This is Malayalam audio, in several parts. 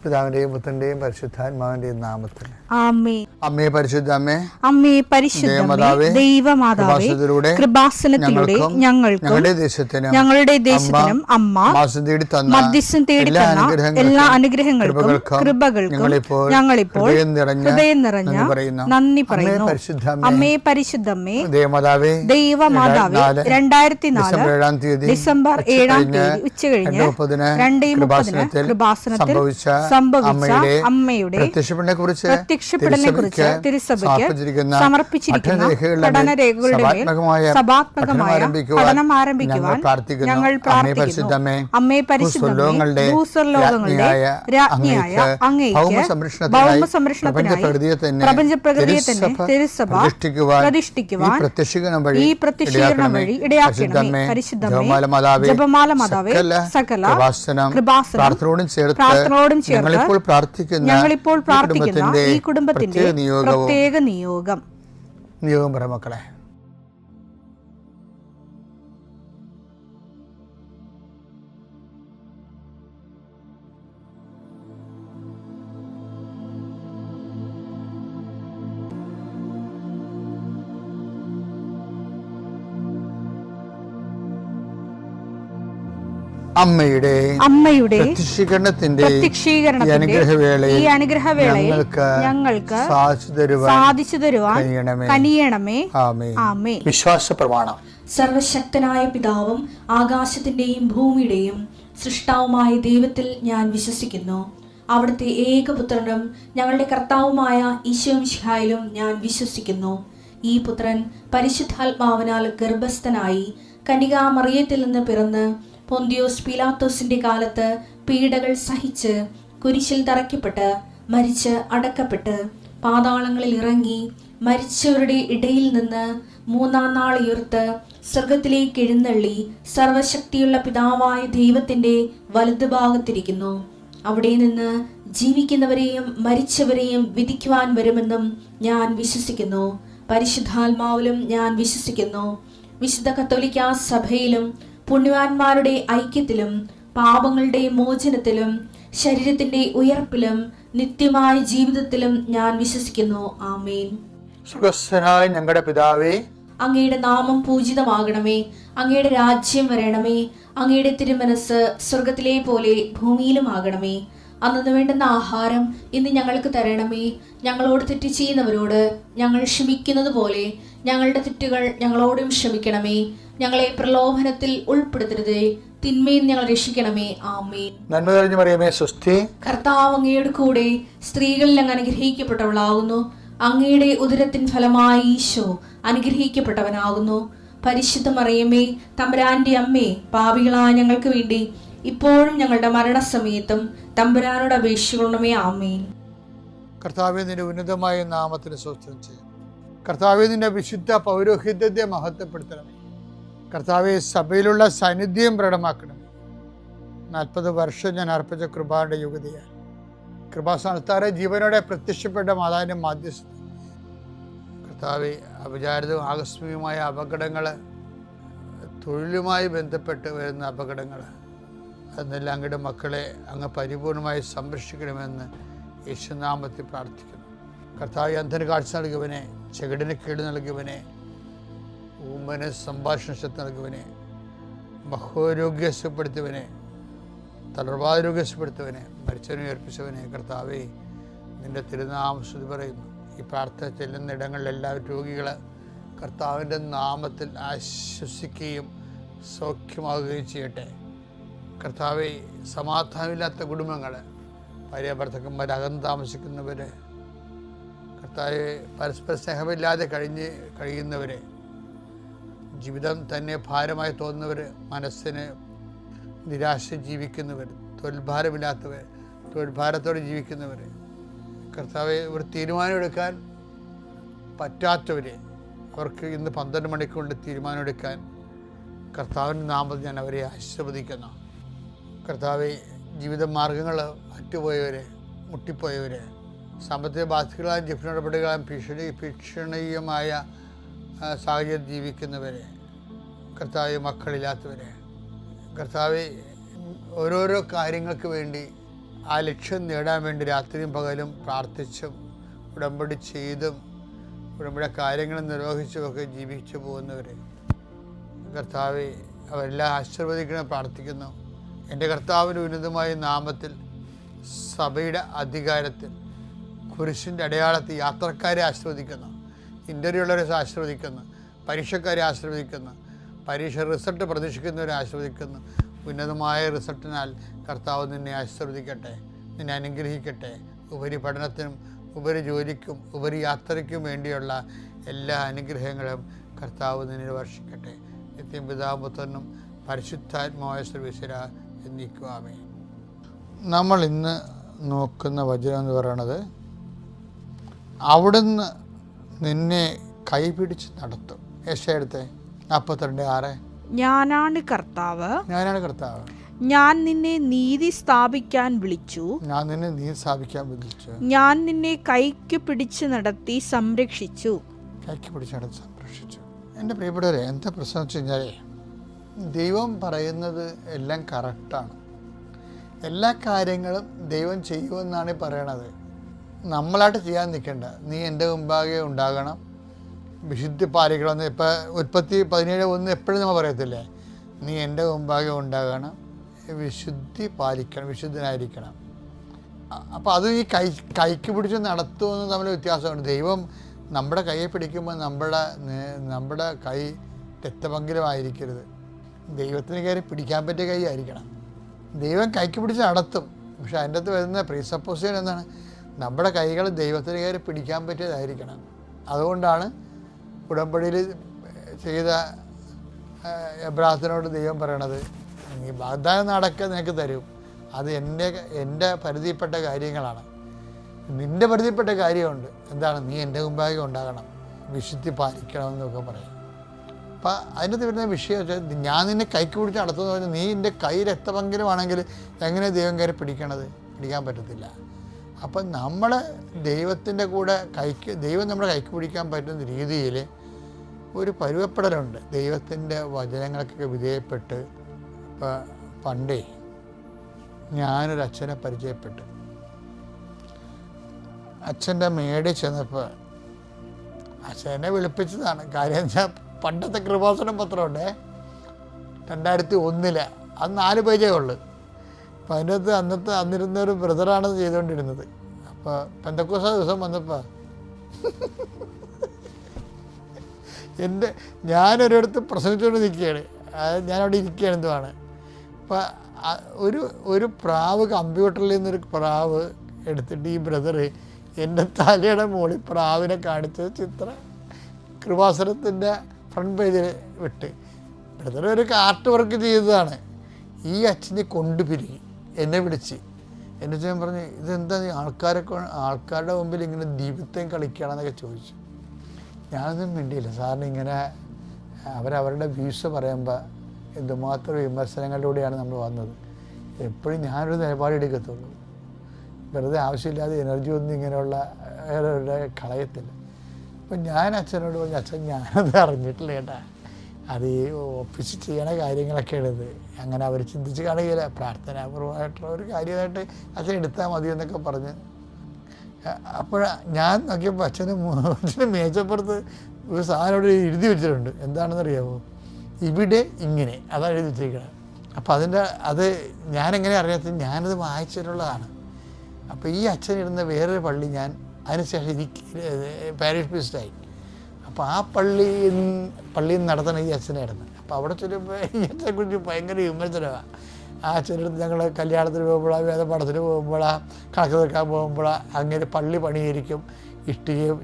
പിതാവിന്റെയും പുത്രന്റെയും പരിശുദ്ധാത്മാവിന്റെയും നാമത്തിൽ ആമേൻ. അമ്മേ പരിശുദ്ധ അമ്മേ, അമ്മേ പരിശുദ്ധമേ, ദൈവമാതാവേ, കൃപാസനത്തിലൂടെ ഞങ്ങൾക്കും ഞങ്ങളുടെ ദേശത്തിനും അമ്മ മധ്യസ്ഥം തേടി തന്ന എല്ലാ അനുഗ്രഹങ്ങൾക്കും കൃപകൾക്കും ഞങ്ങളിപ്പോൾ ഹൃദയം നിറഞ്ഞ നന്ദി പറയുന്നു. അമ്മേ പരിശുദ്ധമേ, ദൈവമാതാവേ, 2004 ഡിസംബർ 7 ഉച്ചകഴിഞ്ഞ് 2:30 കൃപാസനത്തിൽ സംഭവിച്ച അമ്മയുടെ പ്രത്യക്ഷപ്പെടലിനെക്കുറിച്ച് തിരുസഭയ്ക്ക് സമർപ്പിച്ചിരിക്കുന്ന പഠനരേഖകളുടെ മേൽ സഭാത്മകമായ പഠനം ആരംഭിക്കുവാൻ ഞങ്ങൾ പ്രാർത്ഥിക്കുന്നു. അമ്മേ പരിശുദ്ധമേ, ഭൂസ്വർലോകങ്ങളുടെ രാജ്ഞിയായ അങ്ങേയ്ക്ക് ഭൗമസംരക്ഷണത്തിനായി പ്രപഞ്ചപ്രകൃതിയെ തന്നെ തിരുസഭ പ്രതിഷ്ഠിക്കുവാൻ ഈ പ്രത്യക്ഷീകരണം വഴി ഇടയാക്കണമേ. പരിശുദ്ധമേ, ജപമാല മാതാവേ, സകല കൃപാസനം പ്രാർത്ഥനയോടും ഞങ്ങളിപ്പോൾ പ്രാർത്ഥിക്കുന്ന ഈ കുടുംബത്തിന്റെ പ്രത്യേക നിയോഗം പറ മക്കളെ. അമ്മയുടെ പ്രത്യക്ഷീകരണത്തിന്റെ ഈ അനുഗ്രഹവേളയിൽ ഞങ്ങൾക്ക് സാധിച്ചു തരുവാൻ കനിയണമേ. ആമേൻ. വിശ്വാസ പ്രമാണം. സർവശക്തനായ പിതാവും ആകാശത്തിന്റെയും ഭൂമിയുടെയും സൃഷ്ടാവുമായ ദൈവത്തിൽ ഞാൻ വിശ്വസിക്കുന്നു. അവിടുത്തെ ഏകപുത്രനും ഞങ്ങളുടെ കർത്താവുമായ ഈശോ മിശിഹായിലും ഞാൻ വിശ്വസിക്കുന്നു. ഈ പുത്രൻ പരിശുദ്ധാത്മാവിനാൽ ഗർഭസ്ഥനായി കന്യകാമറിയത്തിൽ നിന്ന് പിറന്ന് പൊന്തിയോസ് പീലാത്തോസിന്റെ കാലത്ത് പീഡകൾ സഹിച്ച് കുരിശിൽ തറയ്ക്കപ്പെട്ട് മരിച്ച് അടക്കപ്പെട്ട് പാതാളങ്ങളിൽ ഇറങ്ങി മരിച്ചവരുടെ ഇടയിൽ നിന്ന് 3-ാം നാൾ ഉയർത്ത് സ്വർഗത്തിലേക്ക് എഴുന്നള്ളി സർവശക്തിയുള്ള പിതാവായ ദൈവത്തിന്റെ വലതുഭാഗത്തിരിക്കുന്നു. അവിടെ നിന്ന് ജീവിക്കുന്നവരെയും മരിച്ചവരെയും വിധിക്കുവാൻ വരുമെന്നും ഞാൻ വിശ്വസിക്കുന്നു. പരിശുദ്ധാത്മാവിലും ഞാൻ വിശ്വസിക്കുന്നു. വിശുദ്ധ കത്തോലിക്കാ സഭയിലും പുണ്യവാന്മാരുടെ ഐക്യത്തിലും പാപങ്ങളുടെ മോചനത്തിലും ശരീരത്തിന്റെ ഉയർപ്പിലും നിത്യമായ ജീവിതത്തിലും ഞാൻ വിശ്വസിക്കുന്നു. ആമേൻ. സ്വർഗ്ഗസ്ഥനായ ഞങ്ങളുടെ പിതാവേ, അങ്ങയുടെ നാമം പൂജിതമാകണമേ. അങ്ങയുടെ രാജ്യം വരണമേ. അങ്ങയുടെ തിരുമനസ് സ്വർഗത്തിലെ പോലെ ഭൂമിയിലും ആകണമേ. അന്നു വേണ്ടുന്ന ആഹാരം ഇന്ന് ഞങ്ങൾക്ക് തരണമേ. ഞങ്ങളോട് തെറ്റ് ചെയ്യുന്നവരോട് ഞങ്ങൾ ക്ഷമിക്കുന്നത് പോലെ ഞങ്ങളുടെ തെറ്റുകൾ ഞങ്ങളോടും ക്ഷമിക്കണമേ. ഞങ്ങളെ പ്രലോഭനത്തിൽ ഉൾപ്പെടുത്തരുതേ, തിന്മയിൽ ഞങ്ങൾ രക്ഷിക്കണമേ. ആമേൻ. നന്മ നിറഞ്ഞ മറിയമേ, സ്വസ്തി. കർത്താവ് അങ്ങയുടെ കൂടെ സ്ത്രീകളിൽ അങ്ങ് അനുഗ്രഹിക്കപ്പെട്ടവളാകുന്നു. അങ്ങയുടെ ഉദരത്തിൻ ഫലമായി ഈശോ അനുഗ്രഹിക്കപ്പെട്ടവനാകുന്നു. പരിശുദ്ധ മറിയമേ, തമ്പുരാന്റെ അമ്മേ, പാപികളായ ഞങ്ങൾക്ക് വേണ്ടി ഇപ്പോഴും ഞങ്ങളുടെ മരണസമയത്തും തമ്പുരാനോട് അപേക്ഷിക്കണമേ. ആമേൻ. കർത്താവേ, നിന്റെ ഉന്നതമായ നാമത്തിന് സ്തോത്രം ചെയ്യും. കർത്താവേ, നിന്റെ വിശുദ്ധ പൗരോഹിത്യത്തെ മഹത്വപ്പെടുത്തണമേ. കർത്താവെ, സഭയിലുള്ള സാന്നിധ്യം പ്രകടമാക്കണമേ. 40 വർഷം ഞാൻ അർപ്പിച്ച കൃപാന്റെ യുഗതിയാൽ കൃപാസ്ഥാനത്താറെ ജീവനോടെ പ്രത്യക്ഷപ്പെട്ട മാതാവിന്റെ മാധ്യസ്ഥ കർത്താവെ, അപചാരിതവും ആകസ്മികമായ അപകടങ്ങൾ, തൊഴിലുമായി ബന്ധപ്പെട്ട് വരുന്ന അപകടങ്ങൾ, അതെല്ലാം അങ്ങയുടെ മക്കളെ അങ്ങ് പരിപൂർണമായി സംരക്ഷിക്കണമെന്ന് യേശുനാമത്തിൽ പ്രാർത്ഥിക്കുന്നു. കർത്താവ്, അന്ധന് കാഴ്ച നൽകിയവനെ, ചെകിടിന് കേട് നൽകിയവനെ, ഊമന് സംഭാഷണ ശക്തി നൽകിയവനെ, മഹോരോഗ്യസ്യപ്പെടുത്തിയവനെ, തളർവാരോഗ്യസ്യപ്പെടുത്തിയവനെ, മരിച്ചവനെ ഉയർപ്പിച്ചവനെ, കർത്താവേ, നിന്റെ തിരുനാമം സ്തുതി പറയുന്നു. ഈ പ്രാർത്ഥന ചെല്ലുന്ന ഇടങ്ങളിലെല്ലാവരും രോഗികൾ കർത്താവിൻ്റെ നാമത്തിൽ ആശ്വസിക്കുകയും സൗഖ്യമാകുകയും ചെയ്യട്ടെ. കർത്താവെ, സമാധാനമില്ലാത്ത കുടുംബങ്ങൾ, ഭാര്യ ഭർത്താക്കന്മാർ അകന്ന് താമസിക്കുന്നവർ, കർത്താവെ, പരസ്പര സ്നേഹമില്ലാതെ കഴിയുന്നവരെ, ജീവിതം തന്നെ ഭാരമായി തോന്നുന്നവർ, മനസ്സിന് നിരാശ ജീവിക്കുന്നവർ, തൊഴിൽഭാരമില്ലാത്തവർ, തൊഴിൽഭാരത്തോടെ ജീവിക്കുന്നവർ, കർത്താവെ, ഒരു തീരുമാനമെടുക്കാൻ പറ്റാത്തവർ, അവർക്ക് ഇന്ന് 12 മണിക്കൂറിൽ തീരുമാനമെടുക്കാൻ കർത്താവിൻ്റെ നാമത്തിൽ ഞാൻ അവരെ ആശീർവദിക്കുന്നു. കർത്താവെ, ജീവിത മാർഗങ്ങൾ അറ്റുപോയവർ, മുട്ടിപ്പോയവർ, സാമ്പത്തിക ബാധ്യതകളായും ജീവന നടപടികളായും ഭീഷണീയമായ സാഹചര്യം ജീവിക്കുന്നവരെ, കർത്താവെ, മക്കളില്ലാത്തവരെ, കർത്താവെ, ഓരോരോ കാര്യങ്ങൾക്ക് വേണ്ടി ആ ലക്ഷ്യം നേടാൻ വേണ്ടി രാത്രിയും പകലും പ്രാർത്ഥിച്ചും ഉടമ്പടി ചെയ്തും ഉടമ്പടി കാര്യങ്ങൾ നിർവഹിച്ചുമൊക്കെ ജീവിച്ചു പോകുന്നവർ കർത്താവെ അവരെല്ലാം ആശീർവദിക്കണം പ്രാർത്ഥിക്കുന്നു. എൻ്റെ കർത്താവിൻ്റെ ഉന്നതമായ നാമത്തിൽ സഭയുടെ അധികാരത്തിൽ കുരിശിൻ്റെ അടയാളത്തിൽ യാത്രക്കാരെ ആശീർവദിക്കുന്നു, ഇൻ്റർവ്യൂ ഉള്ളവരെ ആശീർവദിക്കുന്നു, പരീക്ഷക്കാരെ ആശീർവദിക്കുന്നു, പരീക്ഷ റിസൾട്ട് പ്രതീക്ഷിക്കുന്നവരെ ആശീർവദിക്കുന്നു. ഉന്നതമായ റിസൾട്ടിനാൽ കർത്താവ് നിന്നെ ആശീർവദിക്കട്ടെ, നിന്നെ അനുഗ്രഹിക്കട്ടെ. ഉപരിപഠനത്തിനും ഉപരി ജോലിക്കും ഉപരി യാത്രയ്ക്കും വേണ്ടിയുള്ള എല്ലാ അനുഗ്രഹങ്ങളും കർത്താവ് നിന്നെ വർഷിക്കട്ടെ. നിത്യം പിതാവും പുത്രനും പരിശുദ്ധാത്മാവായ സർവ്വേശ്വര എന്നേക്കുമാമേൻ. നമ്മൾ ഇന്ന് നോക്കുന്ന വചനം എന്ന് പറയുന്നത്, അവിടുന്ന് നിന്നെ കൈപിടിച്ച് നടത്തും. യെശയ്യാ 42:6. ഞാനാണ് കർത്താവ്, ഞാനാണ് കർത്താവ്, ഞാൻ നിന്നെ നീതി സ്ഥാപിക്കാൻ വിളിച്ചു, ഞാൻ നിന്നെ നീതി സ്ഥാപിക്കാൻ വിളിച്ചു, ഞാൻ നിന്നെ കൈക്ക് പിടിച്ച് നടത്തി സംരക്ഷിച്ചു. കൈക്ക് പിടിച്ച് നടത്തി സംരക്ഷിച്ചു. എൻ്റെ പ്രിയപ്പെട്ടവരെ, എന്താ പ്രശ്നം വെച്ച് കഴിഞ്ഞാൽ, ദൈവം പറയുന്നത് എല്ലാം കറക്റ്റാണ്. എല്ലാ കാര്യങ്ങളും ദൈവം ചെയ്യുമെന്നാണ് പറയണത്. നമ്മളായിട്ട് ചെയ്യാൻ നിൽക്കണ്ട. നീ എൻ്റെ മുമ്പാകെ ഉണ്ടാകണം, വിശുദ്ധി പാലിക്കണമെന്ന്. ഇപ്പോൾ ഉൽപ്പത്തി 17:1 എപ്പോഴും നമ്മൾ പറയത്തില്ലേ, നീ എൻ്റെ മുമ്പാകെ ഉണ്ടാകണം, വിശുദ്ധി പാലിക്കണം, വിശുദ്ധനായിരിക്കണം. അപ്പോൾ അത് ഈ കൈക്ക് പിടിച്ച് നടത്തുമെന്ന് തമ്മിൽ വ്യത്യാസമുണ്ട്. ദൈവം നമ്മുടെ കൈയെ പിടിക്കുമ്പോൾ നമ്മുടെ കൈ രക്തപങ്കിലമായിരിക്കരുത്. ദൈവത്തിന് കയറി പിടിക്കാൻ പറ്റിയ കൈ ആയിരിക്കണം. ദൈവം കൈക്ക് പിടിച്ച് നടത്തും, പക്ഷെ അതിൻ്റെ അകത്ത് വരുന്ന പ്രീസപ്പോസിഷൻ എന്താണ്, നമ്മുടെ കൈകൾ ദൈവത്തിന് കയറി പിടിക്കാൻ പറ്റിയതായിരിക്കണം. അതുകൊണ്ടാണ് ഉടമ്പടിയിൽ ചെയ്ത എബ്രാഹത്തിനോട് ദൈവം പറയണത്, നീ വാഗ്ദാനം നടക്കുക നിനക്ക് തരും, അത് എൻ്റെ പരിധിപ്പെട്ട കാര്യങ്ങളാണ്. നിൻ്റെ പരിധിപ്പെട്ട കാര്യമുണ്ട്, എന്താണ്, നീ എൻ്റെ മുമ്പാകെ ഉണ്ടാകണം, വിശുദ്ധി പാലിക്കണമെന്നൊക്കെ പറയും. അപ്പം അതിനകത്ത് വരുന്ന വിഷയം വെച്ചാൽ, ഞാൻ നിന്നെ കൈക്ക് പിടിച്ച് നടത്തുമെന്ന് പറഞ്ഞാൽ, നീ എൻ്റെ കൈ രക്തപങ്കിലുമാണെങ്കിൽ എങ്ങനെ ദൈവം കയറി പിടിക്കാൻ പറ്റത്തില്ല. അപ്പം നമ്മൾ ദൈവത്തിൻ്റെ കൂടെ ദൈവം നമ്മുടെ കൈക്ക് പിടിക്കാൻ പറ്റുന്ന രീതിയിൽ ഒരു പരുവപ്പെടലുണ്ട്. ദൈവത്തിൻ്റെ വചനങ്ങൾക്കൊക്കെ വിധേയപ്പെട്ട്. ഇപ്പം പണ്ടേ ഞാനൊരു അച്ഛനെ പരിചയപ്പെട്ടു. അച്ഛൻ്റെ മേടിൽ ചെന്നപ്പോൾ അച്ഛനെ വിളിപ്പിച്ചതാണ്. കാര്യം വെച്ചാൽ പണ്ടത്തെ കൃപാസനം പത്രമുണ്ടേ, 2001 അത് 4 പേജേ ഉള്ളു. അപ്പം അതിനകത്ത് അന്നിരുന്നൊരു ബ്രദറാണ് ചെയ്തുകൊണ്ടിരുന്നത്. അപ്പോൾ പെന്തക്കോസ്ത ദിവസം വന്നപ്പോൾ ഞാനൊരിടത്ത് പ്രസംഗിച്ചുകൊണ്ട് നിൽക്കുകയാണ്, ഞാനവിടെ ഇരിക്കുകയാണ് എന്തുവാണ്. അപ്പം ഒരു പ്രാവ്, കമ്പ്യൂട്ടറിൽ നിന്നൊരു പ്രാവ് എടുത്തിട്ട് ഈ ബ്രദർ എൻ്റെ തലയുടെ മുകളിൽ പ്രാവിനെ കാണിച്ചത് ചിത്രം കൃപാസനത്തിൻ്റെ ഫ്രണ്ട് പേജിൽ വിട്ട്. ബ്രദർ ഒരു ആർട്ട് വർക്ക് ചെയ്തതാണ്. ഈ അച്ഛനെ കൊണ്ടുപിരികി എന്നെ വിളിച്ച്. എന്നെ ഞാൻ പറഞ്ഞു, ഇതെന്താ നീ ആൾക്കാരുടെ മുമ്പിൽ ഇങ്ങനെ ദീപത്തെയും കളിക്കുകയാണെന്നൊക്കെ ചോദിച്ചു. ഞാനൊന്നും മിണ്ടിയില്ല. സാറിന് ഇങ്ങനെ അവരവരുടെ വ്യൂസ് പറയുമ്പോൾ എന്തുമാത്രം വിമർശനങ്ങളിലൂടെയാണ് നമ്മൾ വന്നത്. എപ്പോഴും ഞാനൊരു നിലപാടെടുക്കത്തുള്ളൂ. വെറുതെ ആവശ്യമില്ലാതെ എനർജി ഒന്നും ഇങ്ങനെയുള്ള കളയത്തില്ല. അപ്പം ഞാൻ അച്ഛനോട് പറഞ്ഞു, അച്ഛൻ ഞാനത് അറിഞ്ഞിട്ടില്ല കേട്ടാ, അത് ഈ ഓഫീസിൽ ചെയ്യണ കാര്യങ്ങളൊക്കെയാണ് ഇത്. അങ്ങനെ അവർ ചിന്തിച്ച് കാണുകയില്ല, പ്രാർത്ഥനാപൂർവമായിട്ടുള്ള ഒരു കാര്യമായിട്ട് അച്ഛൻ എടുത്താൽ മതി എന്നൊക്കെ പറഞ്ഞ്. അപ്പോൾ ഞാൻ നോക്കിയപ്പോൾ അച്ഛന് മേച്ചപ്പുറത്ത് ഒരു സാധനം ഇവിടെ എഴുതി വെച്ചിട്ടുണ്ട്. എന്താണെന്നറിയാമോ, ഇവിടെ ഇങ്ങനെ, അതാണ് എഴുതി വെച്ചിരിക്കുന്നത്. അപ്പോൾ അത് ഞാനെങ്ങനെ അറിയാത്ത, ഞാനത് വായിച്ചിട്ടുള്ളതാണ്. അപ്പോൾ ഈ അച്ഛനിരുന്ന വേറൊരു പള്ളി ഞാൻ അതിനുശേഷം പാരിഷ് പ്രീസ്റ്റായി. അപ്പോൾ ആ പള്ളിയിൽ നിന്ന് നടത്തണ ഈ അച്ഛനായിരുന്നു. അപ്പോൾ അവിടെ ചെല്ലുമ്പോൾ ഈ അച്ഛനെക്കുറിച്ച് ഭയങ്കര വിമർശനമാണ്. ആ അച്ഛനടുത്ത് ഞങ്ങൾ കല്യാണത്തിന് പോകുമ്പോഴാ, വേദപാഠത്തിന് പോകുമ്പോഴാ, കണക്ക് തീർക്കാൻ പോകുമ്പോഴാ, അങ്ങനെ പള്ളി പണിയിരിക്കും, ഇഷ്ടികയും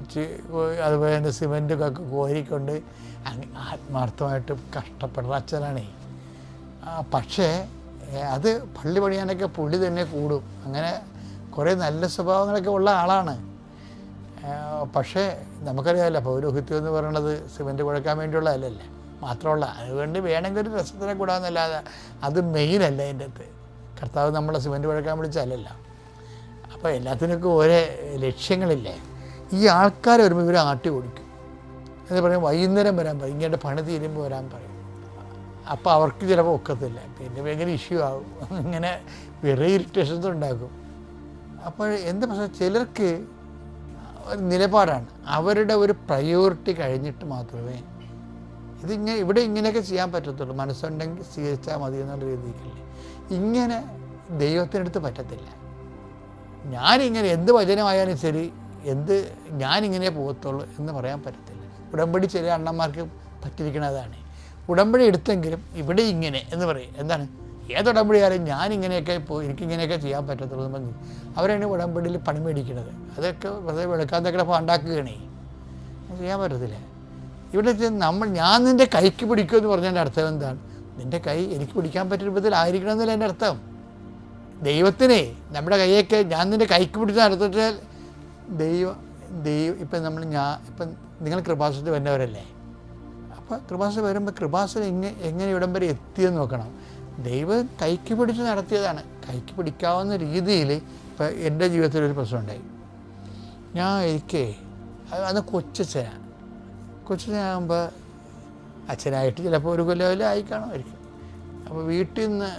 അതുപോലെ തന്നെ സിമെൻറ്റൊക്കെ കോരിക്കൊണ്ട് ആത്മാർത്ഥമായിട്ട് കഷ്ടപ്പെടുന്ന അച്ഛനാണേ. പക്ഷേ അത് പള്ളി പണിയാനൊക്കെ പുള്ളി തന്നെ കൂടും. അങ്ങനെ കുറേ നല്ല സ്വഭാവങ്ങളൊക്കെ ഉള്ള ആളാണ്. പക്ഷേ നമുക്കറിയാമല്ലോ, പൗരോഹിത്യം എന്ന് പറയുന്നത് സിമെൻറ്റ് കുഴക്കാൻ വേണ്ടിയുള്ള അല്ലല്ലേ, മാത്രമല്ല അതുകൊണ്ട് വേണമെങ്കിൽ ഒരു രസത്തിനെ കൂടാമെന്നല്ലാതെ അത് മെയിനല്ല. അതിൻ്റെ അകത്ത് കർത്താവ് നമ്മളെ സിമെൻറ്റ് കുഴക്കാൻ വിളിച്ചല്ലല്ലോ. അപ്പോൾ എല്ലാത്തിനൊക്കെ ഓരോ ലക്ഷ്യങ്ങളില്ലേ. ഈ ആൾക്കാർ വരുമ്പോൾ ഇവർ ആട്ടി ഓടിക്കും. എന്ന് പറയും വൈകുന്നേരം വരാൻ പറയും, ഇങ്ങനെ പണി തീരുമ്പോൾ വരാൻ പറയും. അപ്പോൾ അവർക്ക് ചിലപ്പോൾ ഒക്കത്തില്ല, പിന്നെ ഭയങ്കര ഇഷ്യൂ ആകും. ഇങ്ങനെ വേറെ ഇറിറ്റേഷൻസ് ഉണ്ടാക്കും. അപ്പോൾ എന്താ പ്രശ്നം, ചിലർക്ക് ഒരു നിലപാടാണ്, അവരുടെ ഒരു പ്രയോറിറ്റി കഴിഞ്ഞിട്ട് മാത്രമേ ഇവിടെ ഇങ്ങനെയൊക്കെ ചെയ്യാൻ പറ്റത്തുള്ളൂ, മനസ്സുണ്ടെങ്കിൽ സ്വീകരിച്ചാൽ മതി എന്നുള്ള രീതിക്കല്ലേ. ഇങ്ങനെ ദൈവത്തിനടുത്ത് പറ്റത്തില്ല. ഞാനിങ്ങനെ എന്ത് വചനമായാലും ശരി, ഞാനിങ്ങനെ പോകത്തുള്ളൂ എന്ന് പറയാൻ പറ്റത്തില്ല. ഉടമ്പടി ചില അണ്ണന്മാർക്ക് പറ്റിയിരിക്കണതാണ്. ഉടമ്പടി എടുത്തെങ്കിലും ഇവിടെ ഇങ്ങനെ എന്ന് പറയും. എന്താണ്, ഏത് ഉടമ്പടിയായാലും ഞാനിങ്ങനെയൊക്കെ എനിക്കിങ്ങനെയൊക്കെ ചെയ്യാൻ പറ്റത്തുള്ളൂ എന്ന് പറഞ്ഞു അവരാണ് ഉടമ്പടിയിൽ പണി മേടിക്കുന്നത്. അതൊക്കെ വെറുതെ വെളുക്കാത്തൊക്കെ ഉണ്ടാക്കുകയാണേ, ചെയ്യാൻ പറ്റത്തില്ല. ഇവിടെ ഞാൻ നിൻ്റെ കൈക്ക് പിടിക്കുമെന്ന് പറഞ്ഞതിൻ്റെ അർത്ഥം എന്താണ്? നിൻ്റെ കൈ എനിക്ക് പിടിക്കാൻ പറ്റുന്ന രൂപത്തിലായിരിക്കണം എന്നല്ല എൻ്റെ അർത്ഥം. ദൈവത്തിനെ നമ്മുടെ കൈയൊക്കെ ഞാൻ നിൻ്റെ കൈക്ക് പിടിച്ച് നടത്തിച്ചാൽ ദൈവം ഇപ്പം ഇപ്പം നിങ്ങൾ കൃപാസനത്തിൽ വരുന്നവരല്ലേ, അപ്പോൾ കൃപാസന വരുമ്പോൾ കൃപാസന എങ്ങനെ ഇവിടം വരെ എത്തിയെന്ന് നോക്കണം. ദൈവം കൈക്ക് പിടിച്ച് നടത്തിയതാണ്. കൈക്ക് പിടിക്കാവുന്ന രീതിയിൽ ഇപ്പം എൻ്റെ ജീവിതത്തിലൊരു പ്രശ്നമുണ്ടായി. എനിക്ക് അന്ന് കൊച്ചനാകുമ്പോൾ അച്ഛനായിട്ട് ചിലപ്പോൾ ഒരു കൊല്ലം ആയി കാണുമായിരിക്കും. അപ്പോൾ വീട്ടിൽ നിന്ന്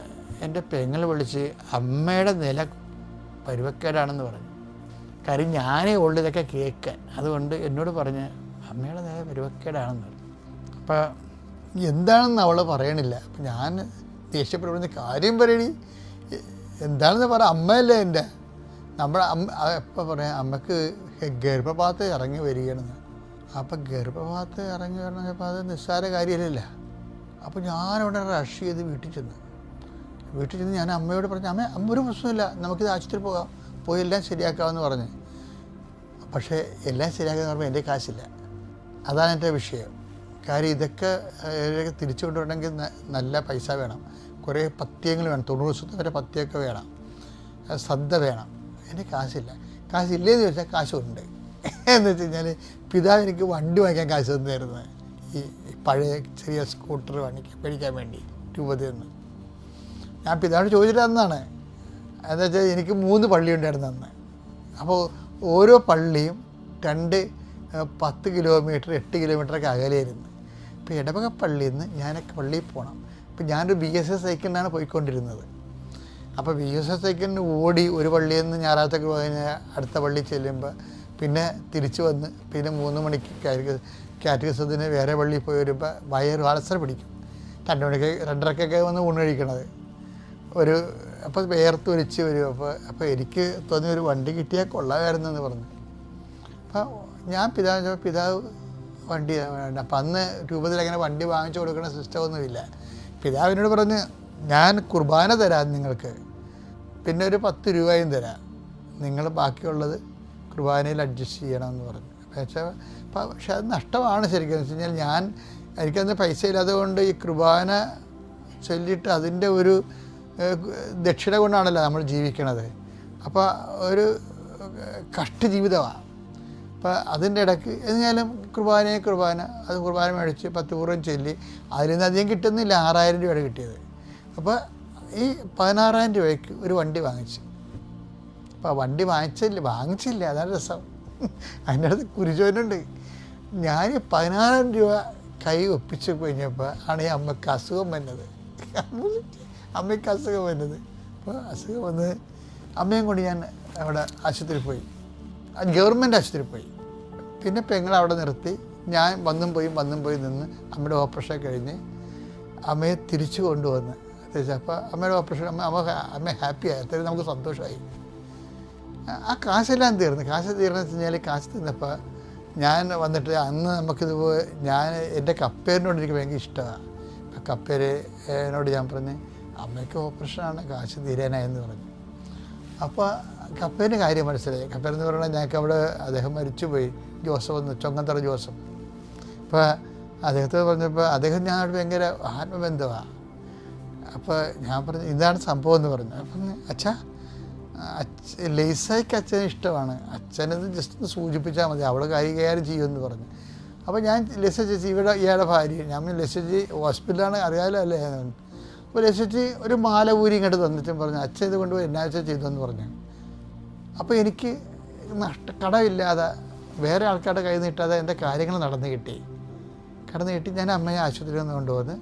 എൻ്റെ പെങ്ങൾ വിളിച്ച് അമ്മയുടെ നില പരുവക്കേടാണെന്ന് പറഞ്ഞു. കാര്യം ഞാനേ ഉള്ളു ഇതൊക്കെ കേൾക്കാൻ. അതുകൊണ്ട് എന്നോട് പറഞ്ഞ് അമ്മയുടെ നില പരുവക്കേടാണെന്ന് പറഞ്ഞു. അപ്പോൾ എന്താണെന്ന് അവൾ പറയണില്ല. അപ്പം ഞാൻ ദേഷ്യപ്പെടുന്ന കാര്യം പറയണി എന്താണെന്ന് പറയാം. അമ്മയല്ലേ എൻ്റെ, നമ്മുടെ എപ്പോൾ പറയാം അമ്മക്ക് ഗർഭപാത്രം ഇറങ്ങി വരികയാണെന്ന്. അപ്പം ഗർഭപാത്രം ഇറങ്ങി വരണമെങ്കിൽ അത് നിസ്സാര കാര്യമല്ല. അപ്പോൾ ഞാനവിടെ റഷ് ചെയ്ത് വീട്ടിൽ ചെന്ന് ഞാൻ അമ്മയോട് പറഞ്ഞു, അമ്മ ഒരു പ്രശ്നമില്ല, നമുക്കിത് ആശുപത്രിയിൽ പോയി എല്ലാം ശരിയാക്കാമെന്ന് പറഞ്ഞ്. പക്ഷേ എല്ലാം ശരിയാക്കാന്ന് പറയുമ്പോൾ എൻ്റെ കാശില്ല. അതാണ് എൻ്റെ വിഷയം. കാര്യം ഇതൊക്കെ തിരിച്ചു കൊണ്ടുവരണമെങ്കിൽ നല്ല പൈസ വേണം, കുറേ പഥ്യങ്ങൾ വേണം, 90 ദിവസത്തെ വരെ പഥ്യമൊക്കെ വേണം, ശ്രദ്ധ വേണം. എൻ്റെ കാശില്ല. കാശില്ലേന്ന് ചോദിച്ചാൽ കാശുണ്ട്. എന്ന് വെച്ച് കഴിഞ്ഞാൽ പിതാവ് എനിക്ക് വണ്ടി വാങ്ങിക്കാൻ കാശ് തന്നായിരുന്നു. ഈ പഴയ ചെറിയ സ്കൂട്ടർ മേടിക്കാൻ വേണ്ടി രൂപതയിൽ നിന്ന്. ഞാൻ പിതാവിനോട് ചോദിച്ചിട്ട് തന്നാണ്. എന്താ വെച്ചാൽ എനിക്ക് 3 പള്ളി ഉണ്ടായിരുന്നു അന്ന്. അപ്പോൾ ഓരോ പള്ളിയും 10 കിലോമീറ്റർ 8 കിലോമീറ്ററൊക്കെ അകലെയായിരുന്നു. ഇപ്പോൾ ഇടവക പള്ളിയിൽ നിന്ന് ഞാനൊക്കെ പള്ളിയിൽ പോകണം. ഇപ്പം ഞാനൊരു BSS സൈക്കിളിനാണ് പോയിക്കൊണ്ടിരുന്നത്. അപ്പോൾ BSS സൈക്കിളിന് ഓടി ഒരു പള്ളിയിൽ നിന്ന് ഞായറാഴ്ചക്ക് കഴിഞ്ഞ് അടുത്ത പള്ളി ചെല്ലുമ്പോൾ പിന്നെ തിരിച്ചു വന്ന് പിന്നെ 3 മണിക്ക് കാറ്റഗിസത്തിന് വേറെ പള്ളിയിൽ പോയി വരുമ്പോൾ വയറ് അൾസർ പിടിക്കും. 2 മണിക്ക് 2:30 വന്ന് ഊണ് കഴിക്കണത് അപ്പോൾ വേർത്ത് ഒലിച്ച് വരും. അപ്പോൾ എനിക്ക് തോന്നി ഒരു വണ്ടി കിട്ടിയാൽ കൊള്ളാമായിരുന്നെന്ന് പറഞ്ഞു. അപ്പോൾ ഞാൻ പിതാവ് വണ്ടി വേണ്ട. അപ്പം അന്ന് രൂപത്തിൽ അങ്ങനെ വണ്ടി വാങ്ങിച്ചു കൊടുക്കുന്ന സിസ്റ്റമൊന്നുമില്ല. പിതാവിനോട് പറഞ്ഞ് ഞാൻ കുർബാന തരാം നിങ്ങൾക്ക്, പിന്നെ ഒരു 10 രൂപയും തരാം, നിങ്ങൾ ബാക്കിയുള്ളത് കുർബാനയിൽ അഡ്ജസ്റ്റ് ചെയ്യണമെന്ന് പറഞ്ഞു. പക്ഷേ അത് നഷ്ടമാണ് ശരിക്കും. എന്ന് വെച്ച് കഴിഞ്ഞാൽ എനിക്കന്ന് പൈസ ഇല്ലാതെ കൊണ്ട് ഈ കുർബാന ചൊല്ലിയിട്ട് അതിൻ്റെ ഒരു ദക്ഷിണ കൊണ്ടാണല്ലോ നമ്മൾ ജീവിക്കണത്. അപ്പോൾ ഒരു കഷ്ട ജീവിതമാണ്. അപ്പോൾ അതിൻ്റെ ഇടയ്ക്ക് എന്നാലും കുർബാന അത് കുർബാന മേടിച്ച് 10 പൂർവ്വം ചൊല്ലി അതിൽ നിന്ന് അധികം കിട്ടുന്നില്ല. 6000 രൂപയാണ് കിട്ടിയത്. അപ്പോൾ ഈ 16,000 രൂപയ്ക്ക് ഒരു വണ്ടി വാങ്ങിച്ചു. അപ്പോൾ വണ്ടി വാങ്ങിച്ചില്ല, അതാണ് രസം. അതിൻ്റെ അടുത്ത് കുരിശോനുണ്ട്. ഞാൻ 16,000 രൂപ കൈ ഒപ്പിച്ച് കഴിഞ്ഞപ്പോൾ ആണ് ഈ അമ്മയ്ക്ക് അസുഖം വന്നത്. അപ്പോൾ അസുഖം വന്ന് അമ്മയും കൊണ്ട് ഞാൻ അവിടെ ആശുപത്രിയിൽ പോയി, ഗവൺമെൻറ് ആശുപത്രിയിൽ പോയി. പിന്നെ പെങ്ങൾ അവിടെ നിർത്തി. ഞാൻ വന്നും പോയി നിന്ന് അമ്മയുടെ ഓപ്പറേഷൻ കഴിഞ്ഞ് അമ്മയെ തിരിച്ചു കൊണ്ടുവന്ന് അപ്പോൾ അമ്മയുടെ ഓപ്പറേഷൻ അമ്മ ഹാപ്പിയായി. അത്രയും നമുക്ക് സന്തോഷമായി. ആ കാശെല്ലാം തീർന്നു. കാശ് തീർന്നു വെച്ച് കഴിഞ്ഞാൽ കാശ് തിന്നപ്പോൾ ഞാൻ വന്നിട്ട് അന്ന് നമുക്കിതുപോലെ എൻ്റെ കപ്പേരിനോട് എനിക്ക് ഭയങ്കര ഇഷ്ടമാണ്. അപ്പം കപ്പേരിനോട് ഞാൻ പറഞ്ഞ് അമ്മയ്ക്ക് ഓപ്പറേഷനാണ്, കാശ് തീരാനായെന്ന് പറഞ്ഞു. അപ്പോൾ കപ്പേരിൻ്റെ കാര്യം മനസ്സിലായി. കപ്പേരെന്ന് പറഞ്ഞാൽ ഞങ്ങൾക്ക് അവിടെ അദ്ദേഹം മരിച്ചുപോയി, ജോസഫ് ചൊങ്ങന്തറ ജോസഫ്. അപ്പോൾ അദ്ദേഹത്തെ പറഞ്ഞപ്പോൾ അദ്ദേഹം ഞാനോട് ഭയങ്കര ആത്മബന്ധമാണ്. അപ്പോൾ ഞാൻ പറഞ്ഞു ഇതാണ് സംഭവം എന്ന് പറഞ്ഞു. അപ്പം അച്ഛാ ലേസായിക്ക് അച്ഛന് ഇഷ്ടമാണ്, അച്ഛനത് ജസ്റ്റ് ഒന്ന് സൂചിപ്പിച്ചാൽ മതി, അവൾ കൈകാര്യം ചെയ്യുമെന്ന് പറഞ്ഞു. അപ്പോൾ ഞാൻ ലെസ ചേച്ചി ഇവിടെ ഇയാളുടെ ഭാര്യ, ഞാൻ ലെസ ചേച്ചി ഹോസ്പിറ്റലാണ് അറിയാമല്ലോ അല്ലേ. അപ്പോൾ ലെസ ചേച്ചി ഒരു മാല ഊരി ഇങ്ങോട്ട് തന്നിട്ടും പറഞ്ഞു അച്ഛൻ ഇത് കൊണ്ടുപോയി എന്നാ വെച്ചാൽ ചെയ്തെന്ന് പറഞ്ഞു. അപ്പോൾ എനിക്ക് കടമില്ലാതെ വേറെ ആൾക്കാരുടെ കയ്യിൽ നിന്ന് കിട്ടാതെ എൻ്റെ കാര്യങ്ങൾ നടന്നു കിട്ടി. ഞാൻ അമ്മയെ ആശുപത്രിയിൽ നിന്ന് കൊണ്ടുവന്ന്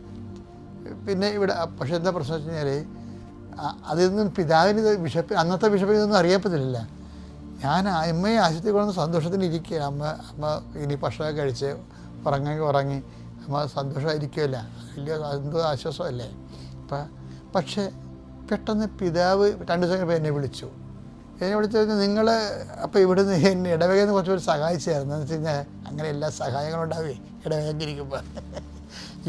പിന്നെ ഇവിടെ. പക്ഷേ എന്താ പ്രശ്നം വെച്ച് കഴിഞ്ഞാൽ അതിൽ പിതാവിന് അന്നത്തെ ബിഷപ്പിന് ഇതൊന്നും അറിയപ്പത്തില്ല. ഞാൻ അമ്മയെ ആശുപത്രി കൊണ്ടുവന്ന് സന്തോഷത്തിന് ഇരിക്കുക. അമ്മ ഇനി ഭക്ഷണമൊക്കെ കഴിച്ച് ഉറങ്ങി അമ്മ സന്തോഷമായിരിക്കുമല്ല, വലിയ എന്തോ ആശ്വാസമല്ലേ. പക്ഷേ പെട്ടെന്ന് പിതാവ് 2 ദിവസം കഴിഞ്ഞപ്പോൾ എന്നെ വിളിച്ചു കഴിഞ്ഞാൽ നിങ്ങൾ അപ്പോൾ ഇവിടുന്ന് എന്നെ ഇടവകയിൽ കുറച്ച് പേര് സഹായിച്ചായിരുന്നു. എന്ന് വെച്ച് കഴിഞ്ഞാൽ അങ്ങനെ എല്ലാ സഹായങ്ങളും ഉണ്ടാവേ ഇടവകയ്ക്ക് ഇരിക്കുമ്പോൾ.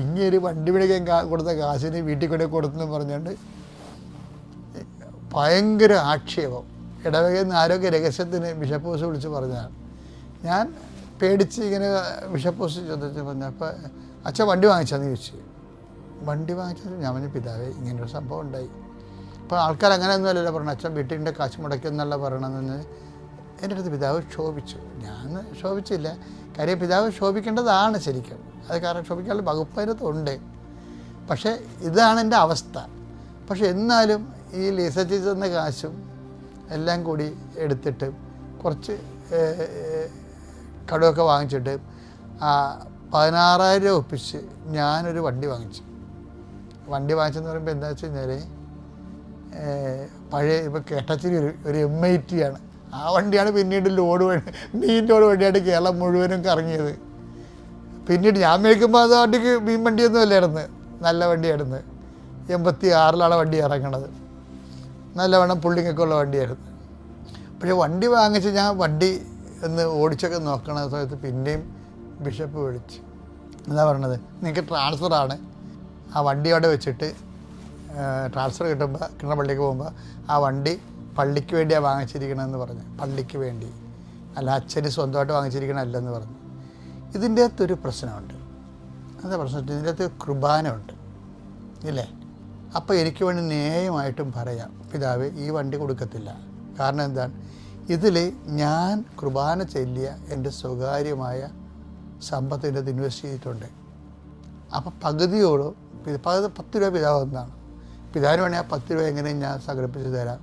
ഇങ്ങനെ വണ്ടി പിടിക്കാൻ കൊടുത്ത കാശിന് വീട്ടിൽ കൊണ്ടേ കൊടുത്തെന്ന് പറഞ്ഞുകൊണ്ട് ഭയങ്കര ആക്ഷേപം. ഇടവകയിൽ നിന്ന് ആരോഗ്യ രഹസ്യത്തിന് ബിഷപ്പ് ഹൗസ് വിളിച്ച് പറഞ്ഞതാണ്. ഞാൻ പേടിച്ച് ഇങ്ങനെ ബിഷപ്പ് ഹൗസ് ചോദിച്ചു പറഞ്ഞു. അപ്പോൾ അച്ഛൻ വണ്ടി വാങ്ങിച്ചാന്ന് ചോദിച്ചു. വണ്ടി വാങ്ങിച്ചത് ഞാൻ പറഞ്ഞു പിതാവേ ഇങ്ങനൊരു സംഭവം ഉണ്ടായി. അപ്പോൾ ആൾക്കാർ അങ്ങനെയൊന്നും അല്ലല്ലോ പറഞ്ഞു, അച്ഛൻ വീട്ടിൻ്റെ കാശ് മുടക്കിയെന്നല്ല പറയണമെന്ന് എൻ്റെ അടുത്ത് പിതാവ് ക്ഷോഭിച്ചു. ഞാൻ ക്ഷോഭിച്ചില്ല. കാര്യം പിതാവ് ക്ഷോഭിക്കേണ്ടതാണ് ശരിക്കും. അത് കാരണം ക്ഷോഭിക്കാനുള്ള വകുപ്പ് അതിനകത്തുണ്ട്. പക്ഷേ ഇതാണ് എൻ്റെ അവസ്ഥ. പക്ഷെ എന്നാലും ഈ ലിസച്ചി തന്ന കാശും എല്ലാം കൂടി എടുത്തിട്ട് കുറച്ച് കടമൊക്കെ വാങ്ങിച്ചിട്ട് 16,000 രൂപ ഒപ്പിച്ച് ഞാനൊരു വണ്ടി വാങ്ങിച്ചു. വണ്ടി വാങ്ങിച്ചെന്ന് പറയുമ്പോൾ എന്താ വെച്ച് കഴിഞ്ഞാൽ പഴയ ഇപ്പോൾ കേട്ടച്ചിരി ഒരു M80 ആണ്. ആ വണ്ടിയാണ് പിന്നീട് മീൻ ലോഡ് വണ്ടിയായിട്ട് കേരളം മുഴുവനും കറങ്ങിയത്. പിന്നീട് ഞാൻ മേടിക്കുമ്പോൾ അത് വണ്ടിക്ക് മീൻ വണ്ടിയൊന്നും അല്ലായിരുന്നു, നല്ല വണ്ടിയായിരുന്നു. 86-ലാണ് വണ്ടി ഇറങ്ങണത്. നല്ലവണ്ണം പുള്ളിങ്ങൊക്കെ ഉള്ള വണ്ടിയായിരുന്നു. പക്ഷേ വണ്ടി വാങ്ങിച്ച് ഞാൻ വണ്ടി ഒന്ന് ഓടിച്ചൊക്കെ നോക്കണ സമയത്ത് പിന്നെയും ബിഷപ്പ് വിളിച്ച് എന്താ പറയണത്, നിങ്ങൾക്ക് ട്രാൻസ്ഫറാണ്, ആ വണ്ടി അവിടെ വെച്ചിട്ട് ട്രാൻസ്ഫർ കിട്ടുന്ന പള്ളിക്ക് പോകുമ്പോൾ ആ വണ്ടി പള്ളിക്ക് വേണ്ടിയാണ് വാങ്ങിച്ചിരിക്കണമെന്ന് പറഞ്ഞു. പള്ളിക്ക് വേണ്ടി, അല്ല അച്ഛന് സ്വന്തമായിട്ട് വാങ്ങിച്ചിരിക്കണമല്ലെന്ന് പറഞ്ഞു. ഇതിൻ്റെ അകത്തൊരു പ്രശ്നമുണ്ട്. എന്താ പ്രശ്നം? ഇതിൻ്റെ അകത്ത് കുർബാന ഉണ്ട് ഇല്ലേ? അപ്പോൾ എനിക്ക് വേണ്ടി ന്യായമായിട്ടും പറയാം പിതാവ് ഈ വണ്ടി കൊടുക്കത്തില്ല. കാരണം എന്താണ്, ഇതിൽ ഞാൻ കുർബാന ചൊല്ലിയ എൻ്റെ സ്വകാര്യമായ സമ്പത്തിൻ്റെ അത് ഇൻവെസ്റ്റ് ചെയ്തിട്ടുണ്ട്. അപ്പോൾ പകുതിയോളം 10 രൂപ പിതാവ് ഒന്നാണ്. പിതാവിന് വേണമെങ്കിൽ ആ 10 രൂപ എങ്ങനെയും ഞാൻ സംഘടിപ്പിച്ച് തരാം.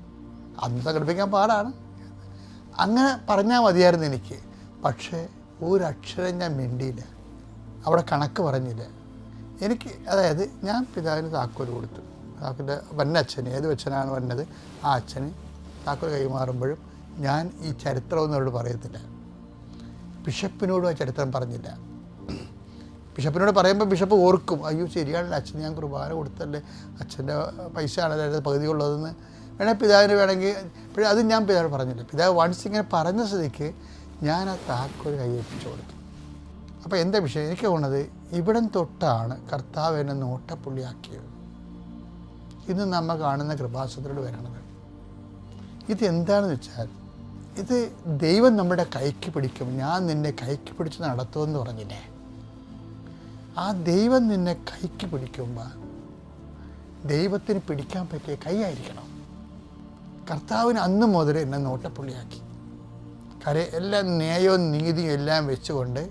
അന്ന് സംഘടിപ്പിക്കാൻ പാടാണ്. അങ്ങനെ പറഞ്ഞാൽ മതിയായിരുന്നു എനിക്ക്. പക്ഷേ ഒരക്ഷരം ഞാൻ മിണ്ടിയില്ല, അവിടെ കണക്ക് പറഞ്ഞില്ല. എനിക്ക് അതായത് ഞാൻ പിതാവിന് താക്കോൽ കൊടുത്തു. താക്കോലിൻ്റെ വന്നച്ഛന്, ഏത് അച്ഛനാണ് വന്നത് ആ അച്ഛന് താക്കോൽ കൈമാറുമ്പോഴും ഞാൻ ഈ ചരിത്രമൊന്നും അവരോട് പറയത്തില്ല. ബിഷപ്പിനോടും ആ ചരിത്രം പറഞ്ഞില്ല. ബിഷപ്പിനോട് പറയുമ്പോൾ ബിഷപ്പ് ഓർക്കും, അയ്യോ ശരിയാണല്ലോ അച്ഛൻ ഞാൻ കുർബാന കൊടുത്തല്ലേ, അച്ഛൻ്റെ പൈസ ആണല്ലോ പകുതി ഉള്ളതെന്ന് വേണമെങ്കിൽ പിതാവിന് വേണമെങ്കിൽ. പക്ഷേ അത് ഞാൻ പിതാവിന് പറഞ്ഞില്ല. പിതാവ് വൺസ് ഇങ്ങനെ പറഞ്ഞ സ്ഥിതിക്ക് ഞാൻ ആ താക്കോൽ കൈയേൽപ്പിച്ചു കൊടുത്തു. അപ്പോൾ എന്താ വിഷയം, എനിക്ക് തോന്നുന്നത് ഇവിടം തൊട്ടാണ് കർത്താവ് എന്നെ നോട്ടപ്പുള്ളിയാക്കിയത്. ഇന്ന് നമ്മൾ കാണുന്ന കൃപാസനത്തിലൂടെ വരണത് ഇതെന്താണെന്ന് വെച്ചാൽ, ഇത് ദൈവം നമ്മുടെ കൈക്ക് പിടിക്കും. ഞാൻ നിന്നെ കൈക്ക് പിടിച്ച് നടത്തുമെന്ന് പറഞ്ഞില്ലേ, ആ ദൈവം നിന്നെ കൈക്ക് പിടിക്കുമ്പോൾ ദൈവത്തിന് പിടിക്കാൻ പറ്റിയ കൈയായിരിക്കണം. കർത്താവിന് അന്ന് മുതൽ എന്നെ നോട്ടപ്പുള്ളിയാക്കി. കാര്യം എല്ലാ ന്യായവും നീതിയും എല്ലാം വെച്ചുകൊണ്ട്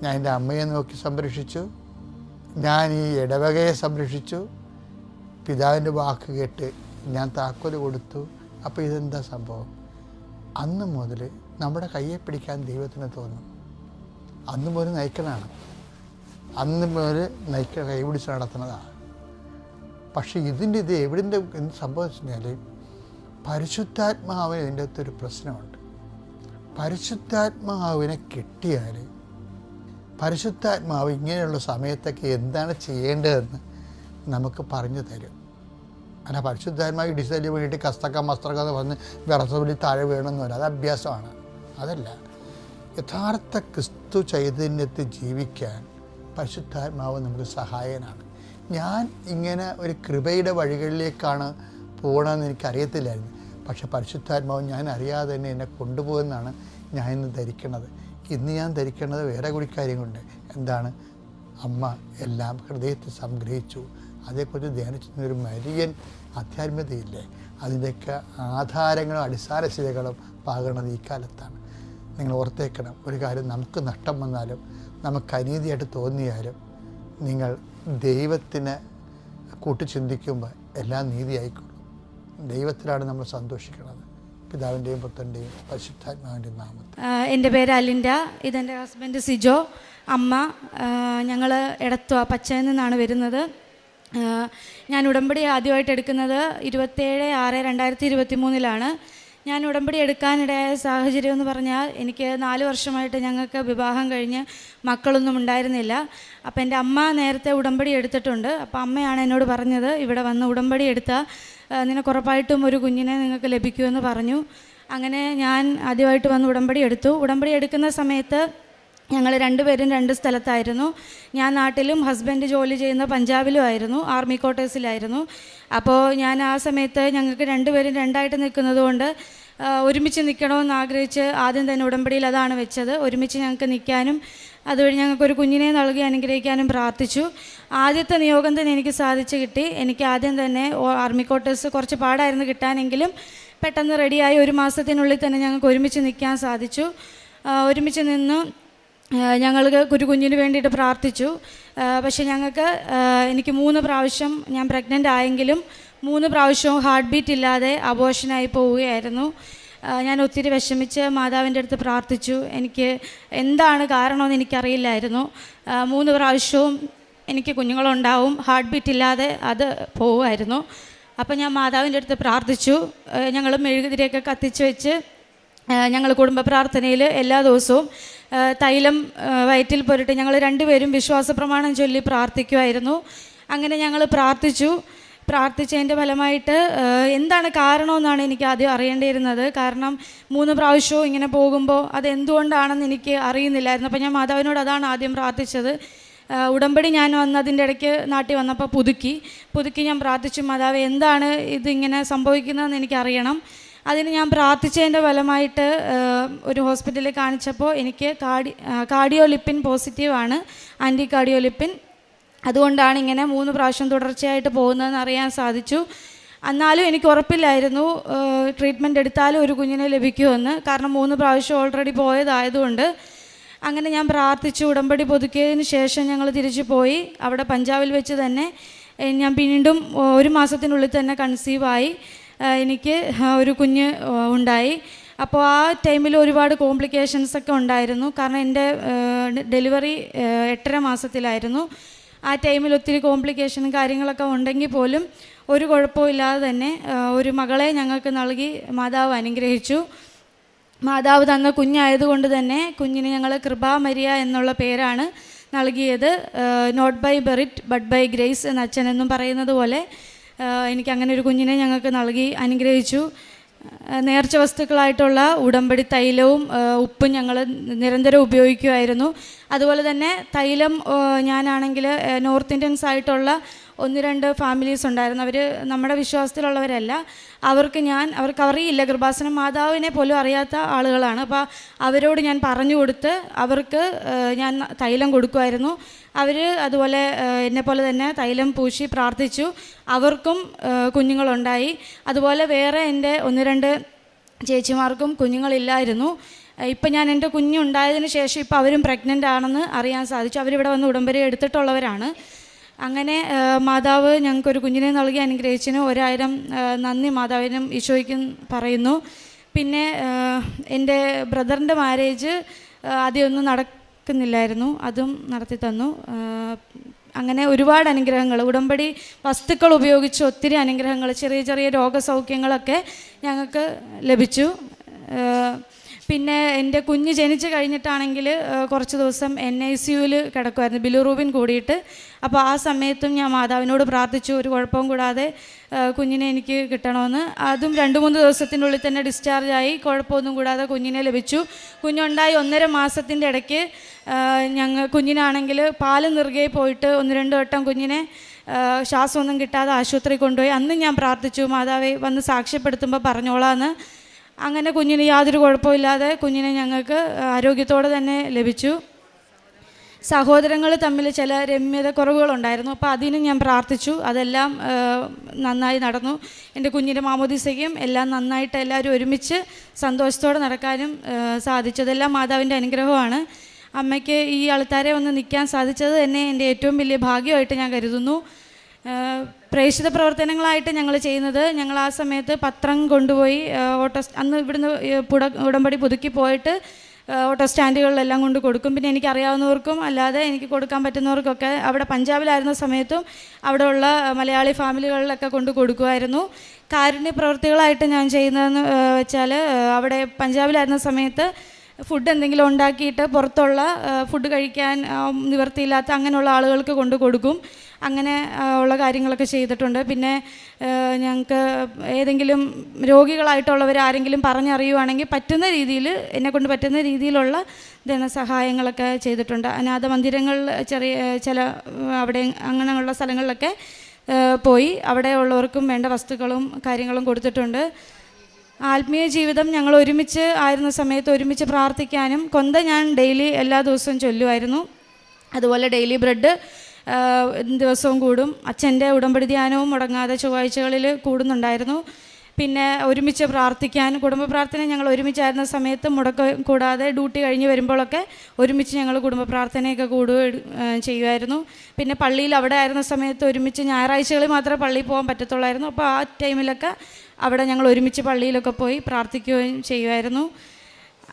ഞാൻ എൻ്റെ അമ്മയെ നോക്കി സംരക്ഷിച്ചു, ഞാൻ ഈ ഇടവകയെ സംരക്ഷിച്ചു, പിതാവിൻ്റെ വാക്ക് കേട്ട് ഞാൻ താക്കോല് കൊടുത്തു. അപ്പോൾ ഇതെന്താ സംഭവം, അന്ന് മുതൽ നമ്മുടെ കയ്യെ പിടിക്കാൻ ദൈവത്തിന് തോന്നും. അന്ന് മുതൽ നയിക്കണതാണ്, അന്ന് മുതൽ കൈ പിടിച്ച് നടത്തുന്നതാണ്. പക്ഷേ ഇത് എവിടിൻ്റെ എന്ത് സംഭവിച്ചു കഴിഞ്ഞാൽ പരിശുദ്ധാത്മാവിന് ഇതിൻ്റെ അകത്തൊരു പ്രശ്നമുണ്ട്. പരിശുദ്ധാത്മാവിനെ കിട്ടിയാൽ പരിശുദ്ധാത്മാവ് ഇങ്ങനെയുള്ള സമയത്തൊക്കെ എന്താണ് ചെയ്യേണ്ടതെന്ന് നമുക്ക് പറഞ്ഞു തരും. അല്ല പരിശുദ്ധാത്മാവ് ഡിസൈന് വേണ്ടിയിട്ട് കസ്തക്ക മസ്തക്ക എന്ന് പറഞ്ഞ് വിറസവിലി താഴെ വീണമെന്ന് പറയാം, അത് അഭ്യാസമാണ്. അതല്ല, യഥാർത്ഥ ക്രിസ്തു ചൈതന്യത്തിൽ ജീവിക്കാൻ പരിശുദ്ധാത്മാവ് നമുക്ക് സഹായകനാണ്. ഞാൻ ഇങ്ങനെ ഒരു കൃപയുടെ വഴികളിലേക്കാണ് പോകണമെന്ന് എനിക്കറിയത്തില്ലായിരുന്നു. പക്ഷെ പരിശുദ്ധാത്മാവ് ഞാൻ അറിയാതെ തന്നെ എന്നെ കൊണ്ടുപോകുമെന്നാണ് ഞാൻ ഇന്ന് ധരിക്കുന്നത്. ഇന്ന് ഞാൻ ധരിക്കുന്നത് വേറെ കൂടി കാര്യം കൊണ്ട്. എന്താണ്, അമ്മ എല്ലാം ഹൃദയത്തിൽ സംഗ്രഹിച്ചു. അതേക്കുറിച്ച് ധ്യാനിച്ചൊരു മരിയൻ ആധ്യാത്മികതയില്ലേ, അതിൻ്റെയൊക്കെ ആധാരങ്ങളും അടിസ്ഥാനശിലകളും പാകണത് ഈ കാലത്താണ്. നിങ്ങൾ ഓർത്തേക്കണം ഒരു കാര്യം, നമുക്ക് നഷ്ടം വന്നാലും നമുക്ക് അനീതിയായിട്ട് തോന്നിയാലും നിങ്ങൾ ദൈവത്തിന് കൂട്ടി ചിന്തിക്കുമ്പോൾ എല്ലാം നീതിയായിക്കൊള്ളും. ദൈവത്തിലാണ് നമ്മൾ സന്തോഷിക്കുന്നത്, പിതാവിൻ്റെയും പുത്രൻ്റെയും പരിശുദ്ധാത്മാവിൻ്റെയും നാമത്തിൽ. എൻ്റെ പേര് അലിൻഡ, ഇതെൻ്റെ ഹസ്ബൻഡ് സിജോ. അമ്മ ഞങ്ങൾ എടത്വ പച്ചയിൽ നിന്നാണ് വരുന്നത്. ഞാൻ ഉടമ്പടി ആദ്യമായിട്ട് എടുക്കുന്നത് 27/6/2023 ഞാൻ ഉടമ്പടി എടുക്കാനിടയായ സാഹചര്യം എന്ന് പറഞ്ഞാൽ എനിക്ക് 4 വർഷമായിട്ട് ഞങ്ങൾക്ക് വിവാഹം കഴിഞ്ഞ് മക്കളൊന്നും ഉണ്ടായിരുന്നില്ല. അപ്പോൾ എൻ്റെ അമ്മ നേരത്തെ ഉടമ്പടി എടുത്തിട്ടുണ്ട്. അപ്പോൾ അമ്മയാണ് എന്നോട് പറഞ്ഞത്, ഇവിടെ വന്ന് ഉടമ്പടി എടുത്താൽ നിനക്ക് ഉറപ്പായിട്ടും ഒരു കുഞ്ഞിനെ നിങ്ങൾക്ക് ലഭിക്കുമെന്ന് പറഞ്ഞു. അങ്ങനെ ഞാൻ ആദ്യമായിട്ട് വന്ന് ഉടമ്പടി എടുത്തു. ഉടമ്പടി എടുക്കുന്ന സമയത്ത് ഞങ്ങൾ 2 പേരും 2 സ്ഥലത്തായിരുന്നു. ഞാൻ നാട്ടിലും ഹസ്ബൻഡ് ജോലി ചെയ്യുന്ന പഞ്ചാബിലും ആയിരുന്നു, ആർമി ക്വാർട്ടേഴ്സിലായിരുന്നു. അപ്പോൾ ഞാൻ ആ സമയത്ത് ഞങ്ങൾക്ക് 2 പേരും 2ആയിട്ട് നിൽക്കുന്നത് കൊണ്ട് ഒരുമിച്ച് നിൽക്കണമെന്ന് ആഗ്രഹിച്ച് ആദ്യം തന്നെ ഉടമ്പടിയിൽ അതാണ് വെച്ചത്. ഒരുമിച്ച് ഞങ്ങൾക്ക് നിൽക്കാനും അതുവഴി ഞങ്ങൾക്കൊരു കുഞ്ഞിനെ നൽകി അനുഗ്രഹിക്കാനും പ്രാർത്ഥിച്ചു. ആദ്യത്തെ നിയോഗം തന്നെ എനിക്ക് സാധിച്ചു കിട്ടി. എനിക്ക് ആദ്യം തന്നെ ആർമി ക്വാർട്ടേഴ്സ് കുറച്ച് പാടായിരുന്നു കിട്ടാനെങ്കിലും പെട്ടെന്ന് റെഡിയായി 1 മാസത്തിനുള്ളിൽ തന്നെ ഞങ്ങൾക്ക് ഒരുമിച്ച് നിൽക്കാൻ സാധിച്ചു. ഒരുമിച്ച് നിന്ന് ഞങ്ങൾക്ക് ഒരു കുഞ്ഞിന് വേണ്ടിയിട്ട് പ്രാർത്ഥിച്ചു. പക്ഷേ എനിക്ക് 3 പ്രാവശ്യം ഞാൻ പ്രഗ്നൻ്റ് ആയെങ്കിലും 3 പ്രാവശ്യവും ഹാർട്ട് ബീറ്റ് ഇല്ലാതെ അബോർഷനായി പോവുകയായിരുന്നു. ഞാൻ ഒത്തിരി വിഷമിച്ച് മാതാവിൻ്റെ അടുത്ത് പ്രാർത്ഥിച്ചു. എനിക്ക് എന്താണ് കാരണമെന്ന് എനിക്കറിയില്ലായിരുന്നു. 3 പ്രാവശ്യവും എനിക്ക് കുഞ്ഞുങ്ങളുണ്ടാവും, ഹാർട്ട് ബീറ്റ് ഇല്ലാതെ അത് പോവുമായിരുന്നു. അപ്പോൾ ഞാൻ മാതാവിൻ്റെ അടുത്ത് പ്രാർത്ഥിച്ചു. ഞങ്ങൾ മെഴുകുതിരിയൊക്കെ കത്തിച്ച് വെച്ച് ഞങ്ങൾ കുടുംബ പ്രാർത്ഥനയിൽ എല്ലാ ദിവസവും തൈലം വയറ്റിൽ പുരട്ടി ഞങ്ങൾ 2 പേരും വിശ്വാസ പ്രമാണം ചൊല്ലി പ്രാർത്ഥിക്കുമായിരുന്നു. അങ്ങനെ ഞങ്ങൾ പ്രാർത്ഥിച്ചതിൻ്റെ ഫലമായിട്ട് എന്താണ് കാരണമെന്നാണ് എനിക്ക് ആദ്യം അറിയേണ്ടിയിരുന്നത്. കാരണം 3 പ്രാവശ്യവും ഇങ്ങനെ പോകുമ്പോൾ അതെന്തുകൊണ്ടാണെന്ന് എനിക്ക് അറിയുന്നില്ലായിരുന്നു. അപ്പോൾ ഞാൻ മാതാവിനോട് അതാണ് ആദ്യം പ്രാർത്ഥിച്ചത്. ഉടമ്പടി ഞാൻ വന്നതിൻ്റെ ഇടയ്ക്ക് നാട്ടിൽ വന്നപ്പോൾ പുതുക്കി ഞാൻ പ്രാർത്ഥിച്ചു, മാതാവ് എന്താണ് ഇതിങ്ങനെ സംഭവിക്കുന്നതെന്ന് എനിക്കറിയണം. അതിന് ഞാൻ പ്രാർത്ഥിച്ചതിൻ്റെ ഫലമായിട്ട് ഒരു ഹോസ്പിറ്റലിൽ കാണിച്ചപ്പോൾ എനിക്ക് കാർഡിയോലിപ്പിൻ പോസിറ്റീവാണ്, ആൻറ്റി കാർഡിയോലിപ്പിൻ. അതുകൊണ്ടാണ് ഇങ്ങനെ 3 പ്രാവശ്യം തുടർച്ചയായിട്ട് പോകുന്നതെന്ന് അറിയാൻ സാധിച്ചു. എന്നാലും എനിക്ക് ഉറപ്പില്ലായിരുന്നു ട്രീറ്റ്മെൻറ്റ് എടുത്താലും ഒരു കുഞ്ഞിനെ ലഭിക്കുമെന്ന്. കാരണം 3 പ്രാവശ്യം ഓൾറെഡി പോയതായതുകൊണ്ട്. അങ്ങനെ ഞാൻ പ്രാർത്ഥിച്ചു. ഉടമ്പടി പുതുക്കിയതിന് ശേഷം ഞങ്ങൾ തിരിച്ചു പോയി. അവിടെ പഞ്ചാബിൽ വെച്ച് തന്നെ ഞാൻ വീണ്ടും 1 മാസത്തിനുള്ളിൽ തന്നെ കൺസീവായി. എനിക്ക് ഒരു കുഞ്ഞ് ഉണ്ടായി. അപ്പോൾ ആ ടൈമിൽ ഒരുപാട് കോംപ്ലിക്കേഷൻസൊക്കെ ഉണ്ടായിരുന്നു. കാരണം എൻ്റെ ഡെലിവറി 8.5 മാസത്തിലായിരുന്നു. ആ ടൈമിൽ ഒത്തിരി കോംപ്ലിക്കേഷനും കാര്യങ്ങളൊക്കെ ഉണ്ടെങ്കിൽ പോലും ഒരു കുഴപ്പമില്ലാതെ തന്നെ ഒരു മകളെ ഞങ്ങൾക്ക് നൽകി മാതാവ് അനുഗ്രഹിച്ചു. മാതാവ് തന്ന കുഞ്ഞായതുകൊണ്ട് തന്നെ കുഞ്ഞിന് ഞങ്ങൾ കൃപാ മരിയ എന്നുള്ള പേരാണ് നൽകിയത്. Not by merit but by grace എന്ന് അച്ഛനെന്നും പറയുന്നത് പോലെ എനിക്കങ്ങനെ ഒരു കുഞ്ഞിനെ ഞങ്ങൾക്ക് നൽകി അനുഗ്രഹിച്ചു. നേർച്ച വസ്തുക്കളായിട്ടുള്ള ഉടമ്പടി തൈലവും ഉപ്പും ഞങ്ങൾ നിരന്തരം ഉപയോഗിക്കുമായിരുന്നു. അതുപോലെ തന്നെ തൈലം ഞാനാണെങ്കിൽ നോർത്ത് ഇന്ത്യൻസ് ആയിട്ടുള്ള 1-2 ഫാമിലീസ് ഉണ്ടായിരുന്നു. അവർ നമ്മുടെ വിശ്വാസത്തിലുള്ളവരല്ല. അവർക്ക് അറിയില്ല, കൃപാസന മാതാവിനെ പോലും അറിയാത്ത ആളുകളാണ്. അപ്പോൾ അവരോട് ഞാൻ പറഞ്ഞു കൊടുത്ത് അവർക്ക് ഞാൻ തൈലം കൊടുക്കുമായിരുന്നു. അവർ അതുപോലെ എന്നെപ്പോലെ തന്നെ തൈലം പൂശി പ്രാർത്ഥിച്ചു. അവർക്കും കുഞ്ഞുങ്ങളുണ്ടായി. അതുപോലെ വേറെ എൻ്റെ 1-2 ചേച്ചിമാർക്കും കുഞ്ഞുങ്ങളില്ലായിരുന്നു. ഇപ്പം ഞാൻ എൻ്റെ കുഞ്ഞുണ്ടായതിന് ശേഷം ഇപ്പോൾ അവരും പ്രഗ്നൻ്റ് ആണെന്ന് അറിയാൻ സാധിച്ചു. അവരിവിടെ വന്ന് ഉടമ്പടി എടുത്തിട്ടുള്ളവരാണ്. അങ്ങനെ മാതാവ് ഞങ്ങൾക്കൊരു കുഞ്ഞിനെ നൽകി അനുഗ്രഹിച്ചതിന് 1000 നന്ദി മാതാവിനും ഈശോയ്ക്കും പറയുന്നു. പിന്നെ എൻ്റെ ബ്രദറിൻ്റെ മാരേജ് ആദ്യമൊന്നും നടക്കുന്നില്ലായിരുന്നു, അതും നടത്തി തന്നു. അങ്ങനെ ഒരുപാട് അനുഗ്രഹങ്ങൾ, ഉടമ്പടി വസ്തുക്കൾ ഉപയോഗിച്ച് ഒത്തിരി അനുഗ്രഹങ്ങൾ, ചെറിയ ചെറിയ രോഗസൗഖ്യങ്ങളൊക്കെ ഞങ്ങൾക്ക് ലഭിച്ചു. പിന്നെ എൻ്റെ കുഞ്ഞ് ജനിച്ച് കഴിഞ്ഞിട്ടാണെങ്കിൽ കുറച്ച് ദിവസം NICUവിൽ കിടക്കുമായിരുന്നു, ബിലിറൂബിൻ കൂടിയിട്ട്. അപ്പോൾ ആ സമയത്തും ഞാൻ മാതാവിനോട് പ്രാർത്ഥിച്ചു ഒരു കുഴപ്പവും കൂടാതെ കുഞ്ഞിനെ എനിക്ക് കിട്ടണമെന്ന്. അതും 2-3 ദിവസത്തിനുള്ളിൽ തന്നെ ഡിസ്ചാർജായി, കുഴപ്പമൊന്നും കൂടാതെ കുഞ്ഞിനെ ലഭിച്ചു. കുഞ്ഞുണ്ടായി 1.5 മാസത്തിൻ്റെ ഇടയ്ക്ക് കുഞ്ഞിനാണെങ്കിൽ പാല് നിറുകെ പോയിട്ട് 1-2 വട്ടം കുഞ്ഞിനെ ശ്വാസമൊന്നും കിട്ടാതെ ആശുപത്രി കൊണ്ടുപോയി. അന്ന് ഞാൻ പ്രാർത്ഥിച്ചു, മാതാവേ വന്ന് സാക്ഷ്യപ്പെടുത്തുമ്പോൾ പറഞ്ഞോളാന്ന്. അങ്ങനെ കുഞ്ഞിന് യാതൊരു കുഴപ്പമില്ലാതെ കുഞ്ഞിനെ ഞങ്ങൾക്ക് ആരോഗ്യത്തോടെ തന്നെ ലഭിച്ചു. സഹോദരങ്ങൾ തമ്മിൽ ചില രമ്യത കുറവുകളുണ്ടായിരുന്നു. അപ്പോൾ അതിനും ഞാൻ പ്രാർത്ഥിച്ചു. അതെല്ലാം നന്നായി നടന്നു. എൻ്റെ കുഞ്ഞിൻ്റെ മാമോദീസയ്ക്കും എല്ലാം നന്നായിട്ട് എല്ലാവരും ഒരുമിച്ച് സന്തോഷത്തോടെ നടക്കാനും സാധിച്ചതെല്ലാം മാതാവിൻ്റെ അനുഗ്രഹമാണ്. അമ്മയ്ക്ക് ഈ ആൾക്കാരെ ഒന്ന് നിൽക്കാൻ സാധിച്ചത് തന്നെ എൻ്റെ ഏറ്റവും വലിയ ഭാഗ്യമായിട്ട് ഞാൻ കരുതുന്നു. പ്രേക്ഷിത പ്രവർത്തനങ്ങളായിട്ട് ഞങ്ങൾ ചെയ്യുന്നത്, ഞങ്ങൾ ആ സമയത്ത് പത്രം കൊണ്ടുപോയി അന്ന് ഇവിടുന്ന് ഉടമ്പടി പുതുക്കി പോയിട്ട് ഓട്ടോ സ്റ്റാൻഡുകളിലെല്ലാം കൊണ്ട് കൊടുക്കും. പിന്നെ എനിക്കറിയാവുന്നവർക്കും അല്ലാതെ എനിക്ക് കൊടുക്കാൻ പറ്റുന്നവർക്കൊക്കെ അവിടെ പഞ്ചാബിലായിരുന്ന സമയത്തും അവിടെയുള്ള മലയാളി ഫാമിലികളിലൊക്കെ കൊണ്ട് കൊടുക്കുമായിരുന്നു. കാരുണ്യ പ്രവൃത്തികളായിട്ട് ഞാൻ ചെയ്യുന്നതെന്ന് വെച്ചാൽ അവിടെ പഞ്ചാബിലായിരുന്ന സമയത്ത് ഫുഡ് എന്തെങ്കിലും ഉണ്ടാക്കിയിട്ട് പുറത്തുള്ള ഫുഡ് കഴിക്കാൻ നിവൃത്തിയില്ലാത്ത അങ്ങനെയുള്ള ആളുകൾക്ക് കൊണ്ട് കൊടുക്കും. അങ്ങനെ ഉള്ള കാര്യങ്ങളൊക്കെ ചെയ്തിട്ടുണ്ട്. പിന്നെ ഞങ്ങൾക്ക് ഏതെങ്കിലും രോഗികളായിട്ടുള്ളവർ ആരെങ്കിലും പറഞ്ഞറിയുവാണെങ്കിൽ പറ്റുന്ന രീതിയിൽ എന്നെക്കൊണ്ട് പറ്റുന്ന രീതിയിലുള്ള ധനസഹായങ്ങളൊക്കെ ചെയ്തിട്ടുണ്ട്. അനാഥ മന്ദിരങ്ങളിൽ ചില അവിടെ അങ്ങനെയുള്ള സ്ഥലങ്ങളിലൊക്കെ പോയി അവിടെ ഉള്ളവർക്കും വേണ്ട വസ്തുക്കളും കാര്യങ്ങളും കൊടുത്തിട്ടുണ്ട്. ആത്മീയ ജീവിതം ഞങ്ങൾ ഒരുമിച്ച് ആയിരുന്ന സമയത്ത് ഒരുമിച്ച് പ്രാർത്ഥിക്കാനും കൊന്ത ഞാൻ ഡെയിലി എല്ലാ ദിവസവും ചൊല്ലുമായിരുന്നു. അതുപോലെ ഡെയിലി ബ്രെഡ് ദിവസവും കൂടും. അച്ഛൻ്റെ ഉടമ്പടി ധ്യാനവും മുടങ്ങാതെ ചൊവ്വാഴ്ചകളിൽ കൂടുന്നുണ്ടായിരുന്നു. പിന്നെ ഒരുമിച്ച് പ്രാർത്ഥിക്കാൻ കുടുംബ പ്രാർത്ഥന ഞങ്ങൾ ഒരുമിച്ചായിരുന്ന സമയത്ത് മുടക്കം കൂടാതെ ഡ്യൂട്ടി കഴിഞ്ഞ് വരുമ്പോഴൊക്കെ ഒരുമിച്ച് ഞങ്ങൾ കുടുംബ പ്രാർത്ഥനയൊക്കെ ചെയ്യുമായിരുന്നു. പിന്നെ പള്ളിയിൽ അവിടെ ആയിരുന്ന സമയത്ത് ഒരുമിച്ച് ഞായറാഴ്ചകളിൽ മാത്രമേ പള്ളിയിൽ പോകാൻ പറ്റത്തുള്ളായിരുന്നു. അപ്പോൾ ആ ടൈമിലൊക്കെ അവിടെ ഞങ്ങൾ ഒരുമിച്ച് പള്ളിയിലൊക്കെ പോയി പ്രാർത്ഥിക്കുകയും ചെയ്യുമായിരുന്നു.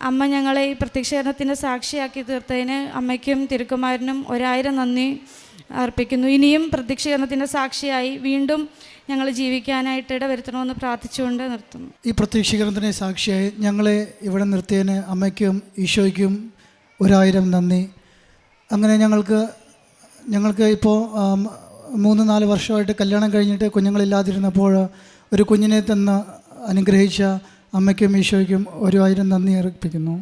അമ്മ ഞങ്ങളെ ഈ പ്രത്യക്ഷീകരണത്തിൻ്റെ സാക്ഷിയാക്കി തീർത്തതിന് അമ്മയ്ക്കും തിരുക്കുമാരനും 1000 നന്ദി അർപ്പിക്കുന്നു. ഇനിയും പ്രത്യക്ഷീകരണത്തിൻ്റെ സാക്ഷിയായി വീണ്ടും ഞങ്ങൾ ജീവിക്കാനായിട്ട് ഇടവരുത്തണമെന്ന് പ്രാർത്ഥിച്ചുകൊണ്ട് നിർത്തുന്നു. ഈ പ്രത്യക്ഷീകരണത്തിൻ്റെ സാക്ഷിയായി ഞങ്ങളെ ഇവിടെ നിർത്തിയതിന് അമ്മയ്ക്കും ഈശോയ്ക്കും 1000 നന്ദി. അങ്ങനെ ഞങ്ങൾക്ക് ഇപ്പോൾ 3-4 വർഷമായിട്ട് കല്യാണം കഴിഞ്ഞിട്ട് കുഞ്ഞുങ്ങളില്ലാതിരുന്നപ്പോൾ ഒരു കുഞ്ഞിനെ തന്ന് അനുഗ്രഹിച്ച അമ്മയ്ക്കും ഈശോയ്ക്കും 1000 നന്ദി അർപ്പിക്കുന്നു.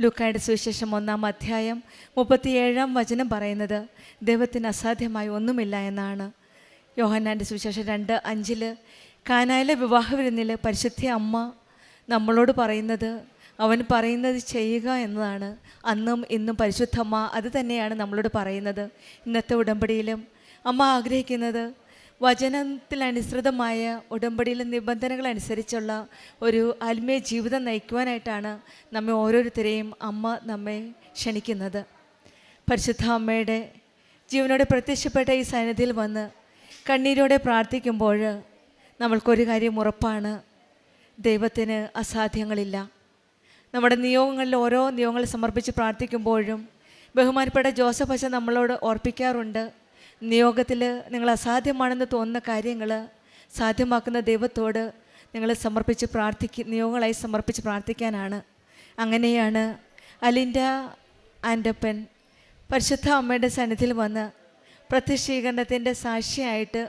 ലൂക്കായുടെ സുവിശേഷം 1-ാം അധ്യായം 37-ാം വചനം പറയുന്നത് ദൈവത്തിന് അസാധ്യമായി ഒന്നുമില്ല എന്നാണ്. യോഹന്നാൻ്റെ സുവിശേഷം 2:5 കാനായിലെ വിവാഹ വിരുന്നിൽ പരിശുദ്ധ അമ്മ നമ്മളോട് പറയുന്നത് അവൻ പറയുന്നത് ചെയ്യുക എന്നതാണ്. അന്നും ഇന്നും പരിശുദ്ധ അമ്മ അത് തന്നെയാണ് നമ്മളോട് പറയുന്നത്. ഇന്നത്തെ ഉടമ്പടിയിലും അമ്മ ആഗ്രഹിക്കുന്നത് വചനത്തിലനുസൃതമായ ഉടമ്പടിയിലെ നിബന്ധനകളനുസരിച്ചുള്ള ഒരു ആത്മീയ ജീവിതം നയിക്കുവാനായിട്ടാണ് നമ്മെ ഓരോരുത്തരെയും അമ്മ നമ്മെ ക്ഷണിക്കുന്നത്. പരിശുദ്ധ അമ്മയുടെ ജീവനോടെ പ്രത്യക്ഷപ്പെട്ട ഈ സന്നിധിയിൽ വന്ന് കണ്ണീരോടെ പ്രാർത്ഥിക്കുമ്പോൾ നമ്മൾക്കൊരു കാര്യം ഉറപ്പാണ്, ദൈവത്തിന് അസാധ്യങ്ങളില്ല. നമ്മുടെ നിയോഗങ്ങളിൽ ഓരോ നിയോഗങ്ങൾ സമർപ്പിച്ച് പ്രാർത്ഥിക്കുമ്പോഴും ബഹുമാനപ്പെട്ട ജോസഫ് അച്ഛൻ നമ്മളോട് ഓർപ്പിക്കാറുണ്ട്, നിയോഗത്തിൽ നിങ്ങൾ അസാധ്യമാണെന്ന് തോന്നുന്ന കാര്യങ്ങൾ സാധ്യമാക്കുന്ന ദൈവത്തോട് നിങ്ങൾ നിയോഗങ്ങളായി സമർപ്പിച്ച് പ്രാർത്ഥിക്കാനാണ്. അങ്ങനെയാണ് അലിൻഡ ആൻഡപ്പൻ പരിശുദ്ധ അമ്മയുടെ സന്നിധിയിൽ വന്ന് പ്രത്യക്ഷീകരണത്തിൻ്റെ സാക്ഷിയായിട്ട്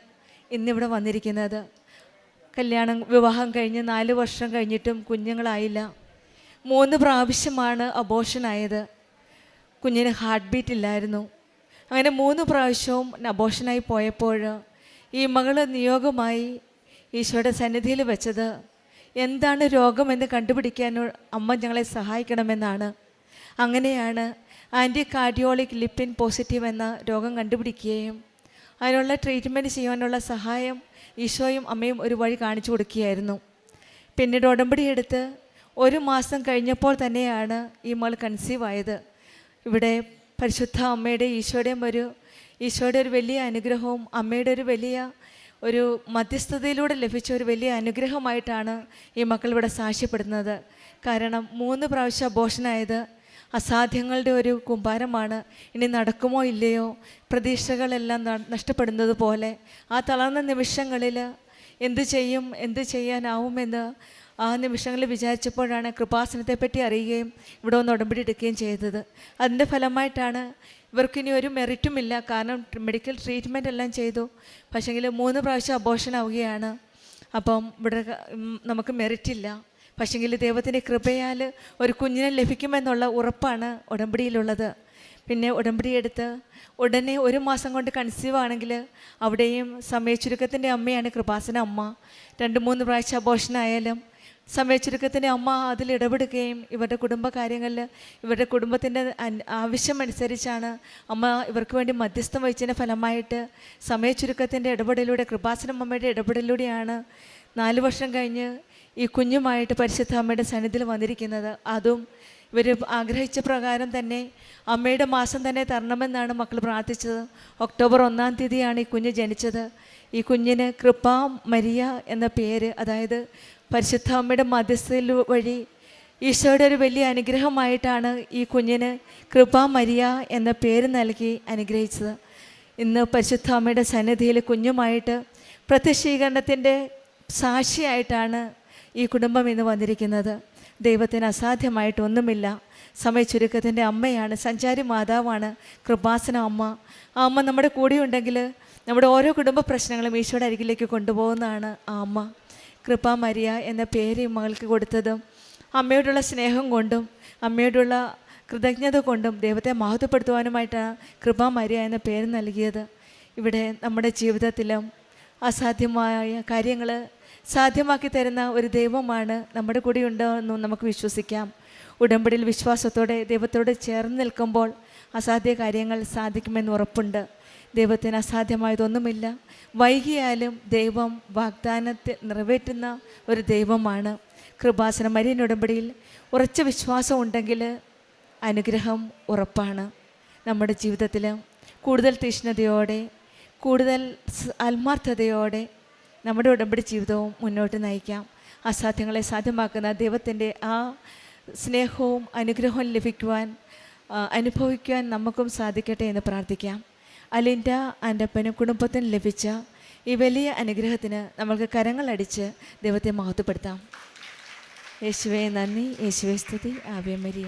ഇന്നിവിടെ വന്നിരിക്കുന്നത്. വിവാഹം കഴിഞ്ഞ് 4 വർഷം കഴിഞ്ഞിട്ടും കുഞ്ഞുങ്ങളായില്ല. 3 പ്രാവശ്യമാണ് അബോർഷനായത്. കുഞ്ഞിന് ഹാർട്ട് ബീറ്റ് ഇല്ലായിരുന്നു. അങ്ങനെ 3 പ്രാവശ്യവും അബോർഷനായി പോയപ്പോൾ ഈ മകള് നിയോഗമായി ഈശോയുടെ സന്നിധിയിൽ വെച്ചത് എന്താണ് രോഗമെന്ന് കണ്ടുപിടിക്കാൻ അമ്മ ഞങ്ങളെ സഹായിക്കണമെന്നാണ്. അങ്ങനെയാണ് ആൻറ്റി കാർഡിയോളിക് ലിപ്പിൻ പോസിറ്റീവ് എന്ന രോഗം കണ്ടുപിടിക്കുകയും അതിനുള്ള ട്രീറ്റ്മെൻറ്റ് ചെയ്യാനുള്ള സഹായം ഈശോയും അമ്മയും ഒരു വഴി കാണിച്ചു കൊടുക്കുകയായിരുന്നു. പിന്നീട് ഉടമ്പടി എടുത്ത് 1 മാസം കഴിഞ്ഞപ്പോൾ തന്നെയാണ് ഈ മകൾ കൺസീവ് ആയത്. ഇവിടെ പരിശുദ്ധ അമ്മയുടെ ഈശോയുടെ ഒരു വലിയ അനുഗ്രഹവും അമ്മയുടെ ഒരു മധ്യസ്ഥതയിലൂടെ ലഭിച്ച ഒരു വലിയ അനുഗ്രഹമായിട്ടാണ് ഈ മക്കൾ ഇവിടെ സാക്ഷ്യപ്പെടുന്നത്. കാരണം 3 പ്രാവശ്യം അബോർഷനായത് അസാധ്യങ്ങളുടെ ഒരു കൂമ്പാരമാണ്. ഇനി നടക്കുമോ ഇല്ലയോ, പ്രതീക്ഷകളെല്ലാം നഷ്ടപ്പെടുന്നത് പോലെ ആ തളർന്ന നിമിഷങ്ങളിൽ എന്ത് ചെയ്യാനാവുമെന്ന് ആ നിമിഷങ്ങളിൽ വിചാരിച്ചപ്പോഴാണ് കൃപാസനത്തെപ്പറ്റി അറിയുകയും ഇവിടെ ഒന്ന് ഉടമ്പടി എടുക്കുകയും ചെയ്തത്. അതിൻ്റെ ഫലമായിട്ടാണ് ഇവർക്കിനി ഒരു മെറിറ്റുമില്ല. കാരണം മെഡിക്കൽ ട്രീറ്റ്മെൻ്റ് എല്ലാം ചെയ്തു, പക്ഷേങ്കിൽ 3 പ്രാവശ്യം അബോർഷൻ ആവുകയാണ്. അപ്പം ഇവിടെ നമുക്ക് മെറിറ്റില്ല. പക്ഷേങ്കിൽ ദൈവത്തിൻ്റെ കൃപയാൽ ഒരു കുഞ്ഞിനെ ലഭിക്കുമെന്നുള്ള ഉറപ്പാണ് ഉടമ്പടിയിലുള്ളത്. പിന്നെ ഉടമ്പടി എടുത്ത് ഉടനെ 1 മാസം കൊണ്ട് കൺസീവ് ആണെങ്കിൽ അവിടെയും സമയച്ചുരുക്കത്തിൻ്റെ അമ്മയാണ് കൃപാസന അമ്മ. 2-3 പ്രാവശ്യം അബോർഷനായാലും സമയച്ചുരുക്കത്തിൻ്റെ അമ്മ അതിൽ ഇടപെടുകയും ഇവരുടെ കുടുംബകാര്യങ്ങളിൽ ഇവരുടെ കുടുംബത്തിൻ്റെ ആവശ്യമനുസരിച്ചാണ് അമ്മ ഇവർക്ക് വേണ്ടി മധ്യസ്ഥം വഹിച്ചതിൻ്റെ ഫലമായിട്ട് സമയച്ചുരുക്കത്തിൻ്റെ ഇടപെടലിലൂടെ കൃപാസന അമ്മയുടെ ഇടപെടലിലൂടെയാണ് 4 വർഷം കഴിഞ്ഞ് ഈ കുഞ്ഞുമായിട്ട് പരിശുദ്ധ അമ്മയുടെ സന്നിധിയിൽ വന്നിരിക്കുന്നത്. അതും ഇവർ ആഗ്രഹിച്ച പ്രകാരം തന്നെ അമ്മയുടെ മാസം തന്നെ തരണമെന്നാണ് മക്കൾ പ്രാർത്ഥിച്ചത്. ഒക്ടോബർ 1-ാം തീയതിയാണ് ഈ കുഞ്ഞ് ജനിച്ചത്. ഈ കുഞ്ഞിന് കൃപ മരിയ എന്ന പേര്, അതായത് പരിശുദ്ധ അമ്മയുടെ മധ്യസ്ഥയിൽ വഴി ഈശോയുടെ ഒരു വലിയ അനുഗ്രഹമായിട്ടാണ് ഈ കുഞ്ഞിന് കൃപാ മരിയ എന്ന പേര് നൽകി അനുഗ്രഹിച്ചത്. ഇന്ന് പരിശുദ്ധ അമ്മയുടെ സന്നിധിയിൽ കുഞ്ഞുമായിട്ട് പ്രത്യക്ഷീകരണത്തിൻ്റെ സാക്ഷിയായിട്ടാണ് ഈ കുടുംബം ഇന്ന് വന്നിരിക്കുന്നത്. ദൈവത്തിന് അസാധ്യമായിട്ടൊന്നുമില്ല. സമയച്ചുരുക്കത്തിൻ്റെ അമ്മയാണ്, സഞ്ചാരി മാതാവാണ് കൃപാസന അമ്മ. ആ അമ്മ നമ്മുടെ കൂടെ ഉണ്ടെങ്കിൽ നമ്മുടെ ഓരോ കുടുംബ പ്രശ്നങ്ങളും ഈശോയുടെ അരികിലേക്ക് കൊണ്ടുപോകുന്നതാണ് ആ അമ്മ. കൃപാ മരിയ എന്ന പേര് ഈ മകൾക്ക് കൊടുത്തതും അമ്മയോടുള്ള സ്നേഹം കൊണ്ടും അമ്മയോടുള്ള കൃതജ്ഞത കൊണ്ടും ദൈവത്തെ മഹത്വപ്പെടുത്തുവാനുമായിട്ടാണ് കൃപാ മരിയ എന്ന പേര് നൽകിയത്. ഇവിടെ നമ്മുടെ ജീവിതത്തിലും അസാധ്യമായ കാര്യങ്ങൾ സാധ്യമാക്കി തരുന്ന ഒരു ദൈവമാണ് നമ്മുടെ കൂടെ ഉണ്ടെന്നും നമുക്ക് വിശ്വസിക്കാം. ഉടമ്പടിയിൽ വിശ്വാസത്തോടെ ദൈവത്തോട് ചേർന്ന് നിൽക്കുമ്പോൾ അസാധ്യ കാര്യങ്ങൾ സാധിക്കുമെന്ന് ഉറപ്പുണ്ട്. ദൈവത്തിന് അസാധ്യമായതൊന്നുമില്ല. വൈകിയാലും ദൈവം വാഗ്ദാനത്തെ നിറവേറ്റുന്ന ഒരു ദൈവമാണ്. കൃപാസന മരിയൻ ഉടമ്പടിയിൽ ഉറച്ച വിശ്വാസം ഉണ്ടെങ്കിൽ അനുഗ്രഹം ഉറപ്പാണ്. നമ്മുടെ ജീവിതത്തിൽ കൂടുതൽ തീഷ്ണതയോടെ, കൂടുതൽ ആത്മാർത്ഥതയോടെ നമ്മുടെ ഉടമ്പടി ജീവിതവും മുന്നോട്ട് നയിക്കാം. അസാധ്യങ്ങളെ സാധ്യമാക്കുന്ന ദൈവത്തിൻ്റെ ആ സ്നേഹവും അനുഗ്രഹവും ലഭിക്കുവാൻ, അനുഭവിക്കുവാൻ നമുക്കും സാധിക്കട്ടെ എന്ന് പ്രാർത്ഥിക്കാം. അലിൻഡ ആൻ്റപ്പനും കുടുംബത്തിനും ലഭിച്ച ഈ വലിയ അനുഗ്രഹത്തിന് നമ്മൾക്ക് കരങ്ങളടിച്ച് ദൈവത്തെ മഹത്വപ്പെടുത്താം. യേശുവേ നന്ദി, യേശുവേ സ്തുതി. Ave Maria.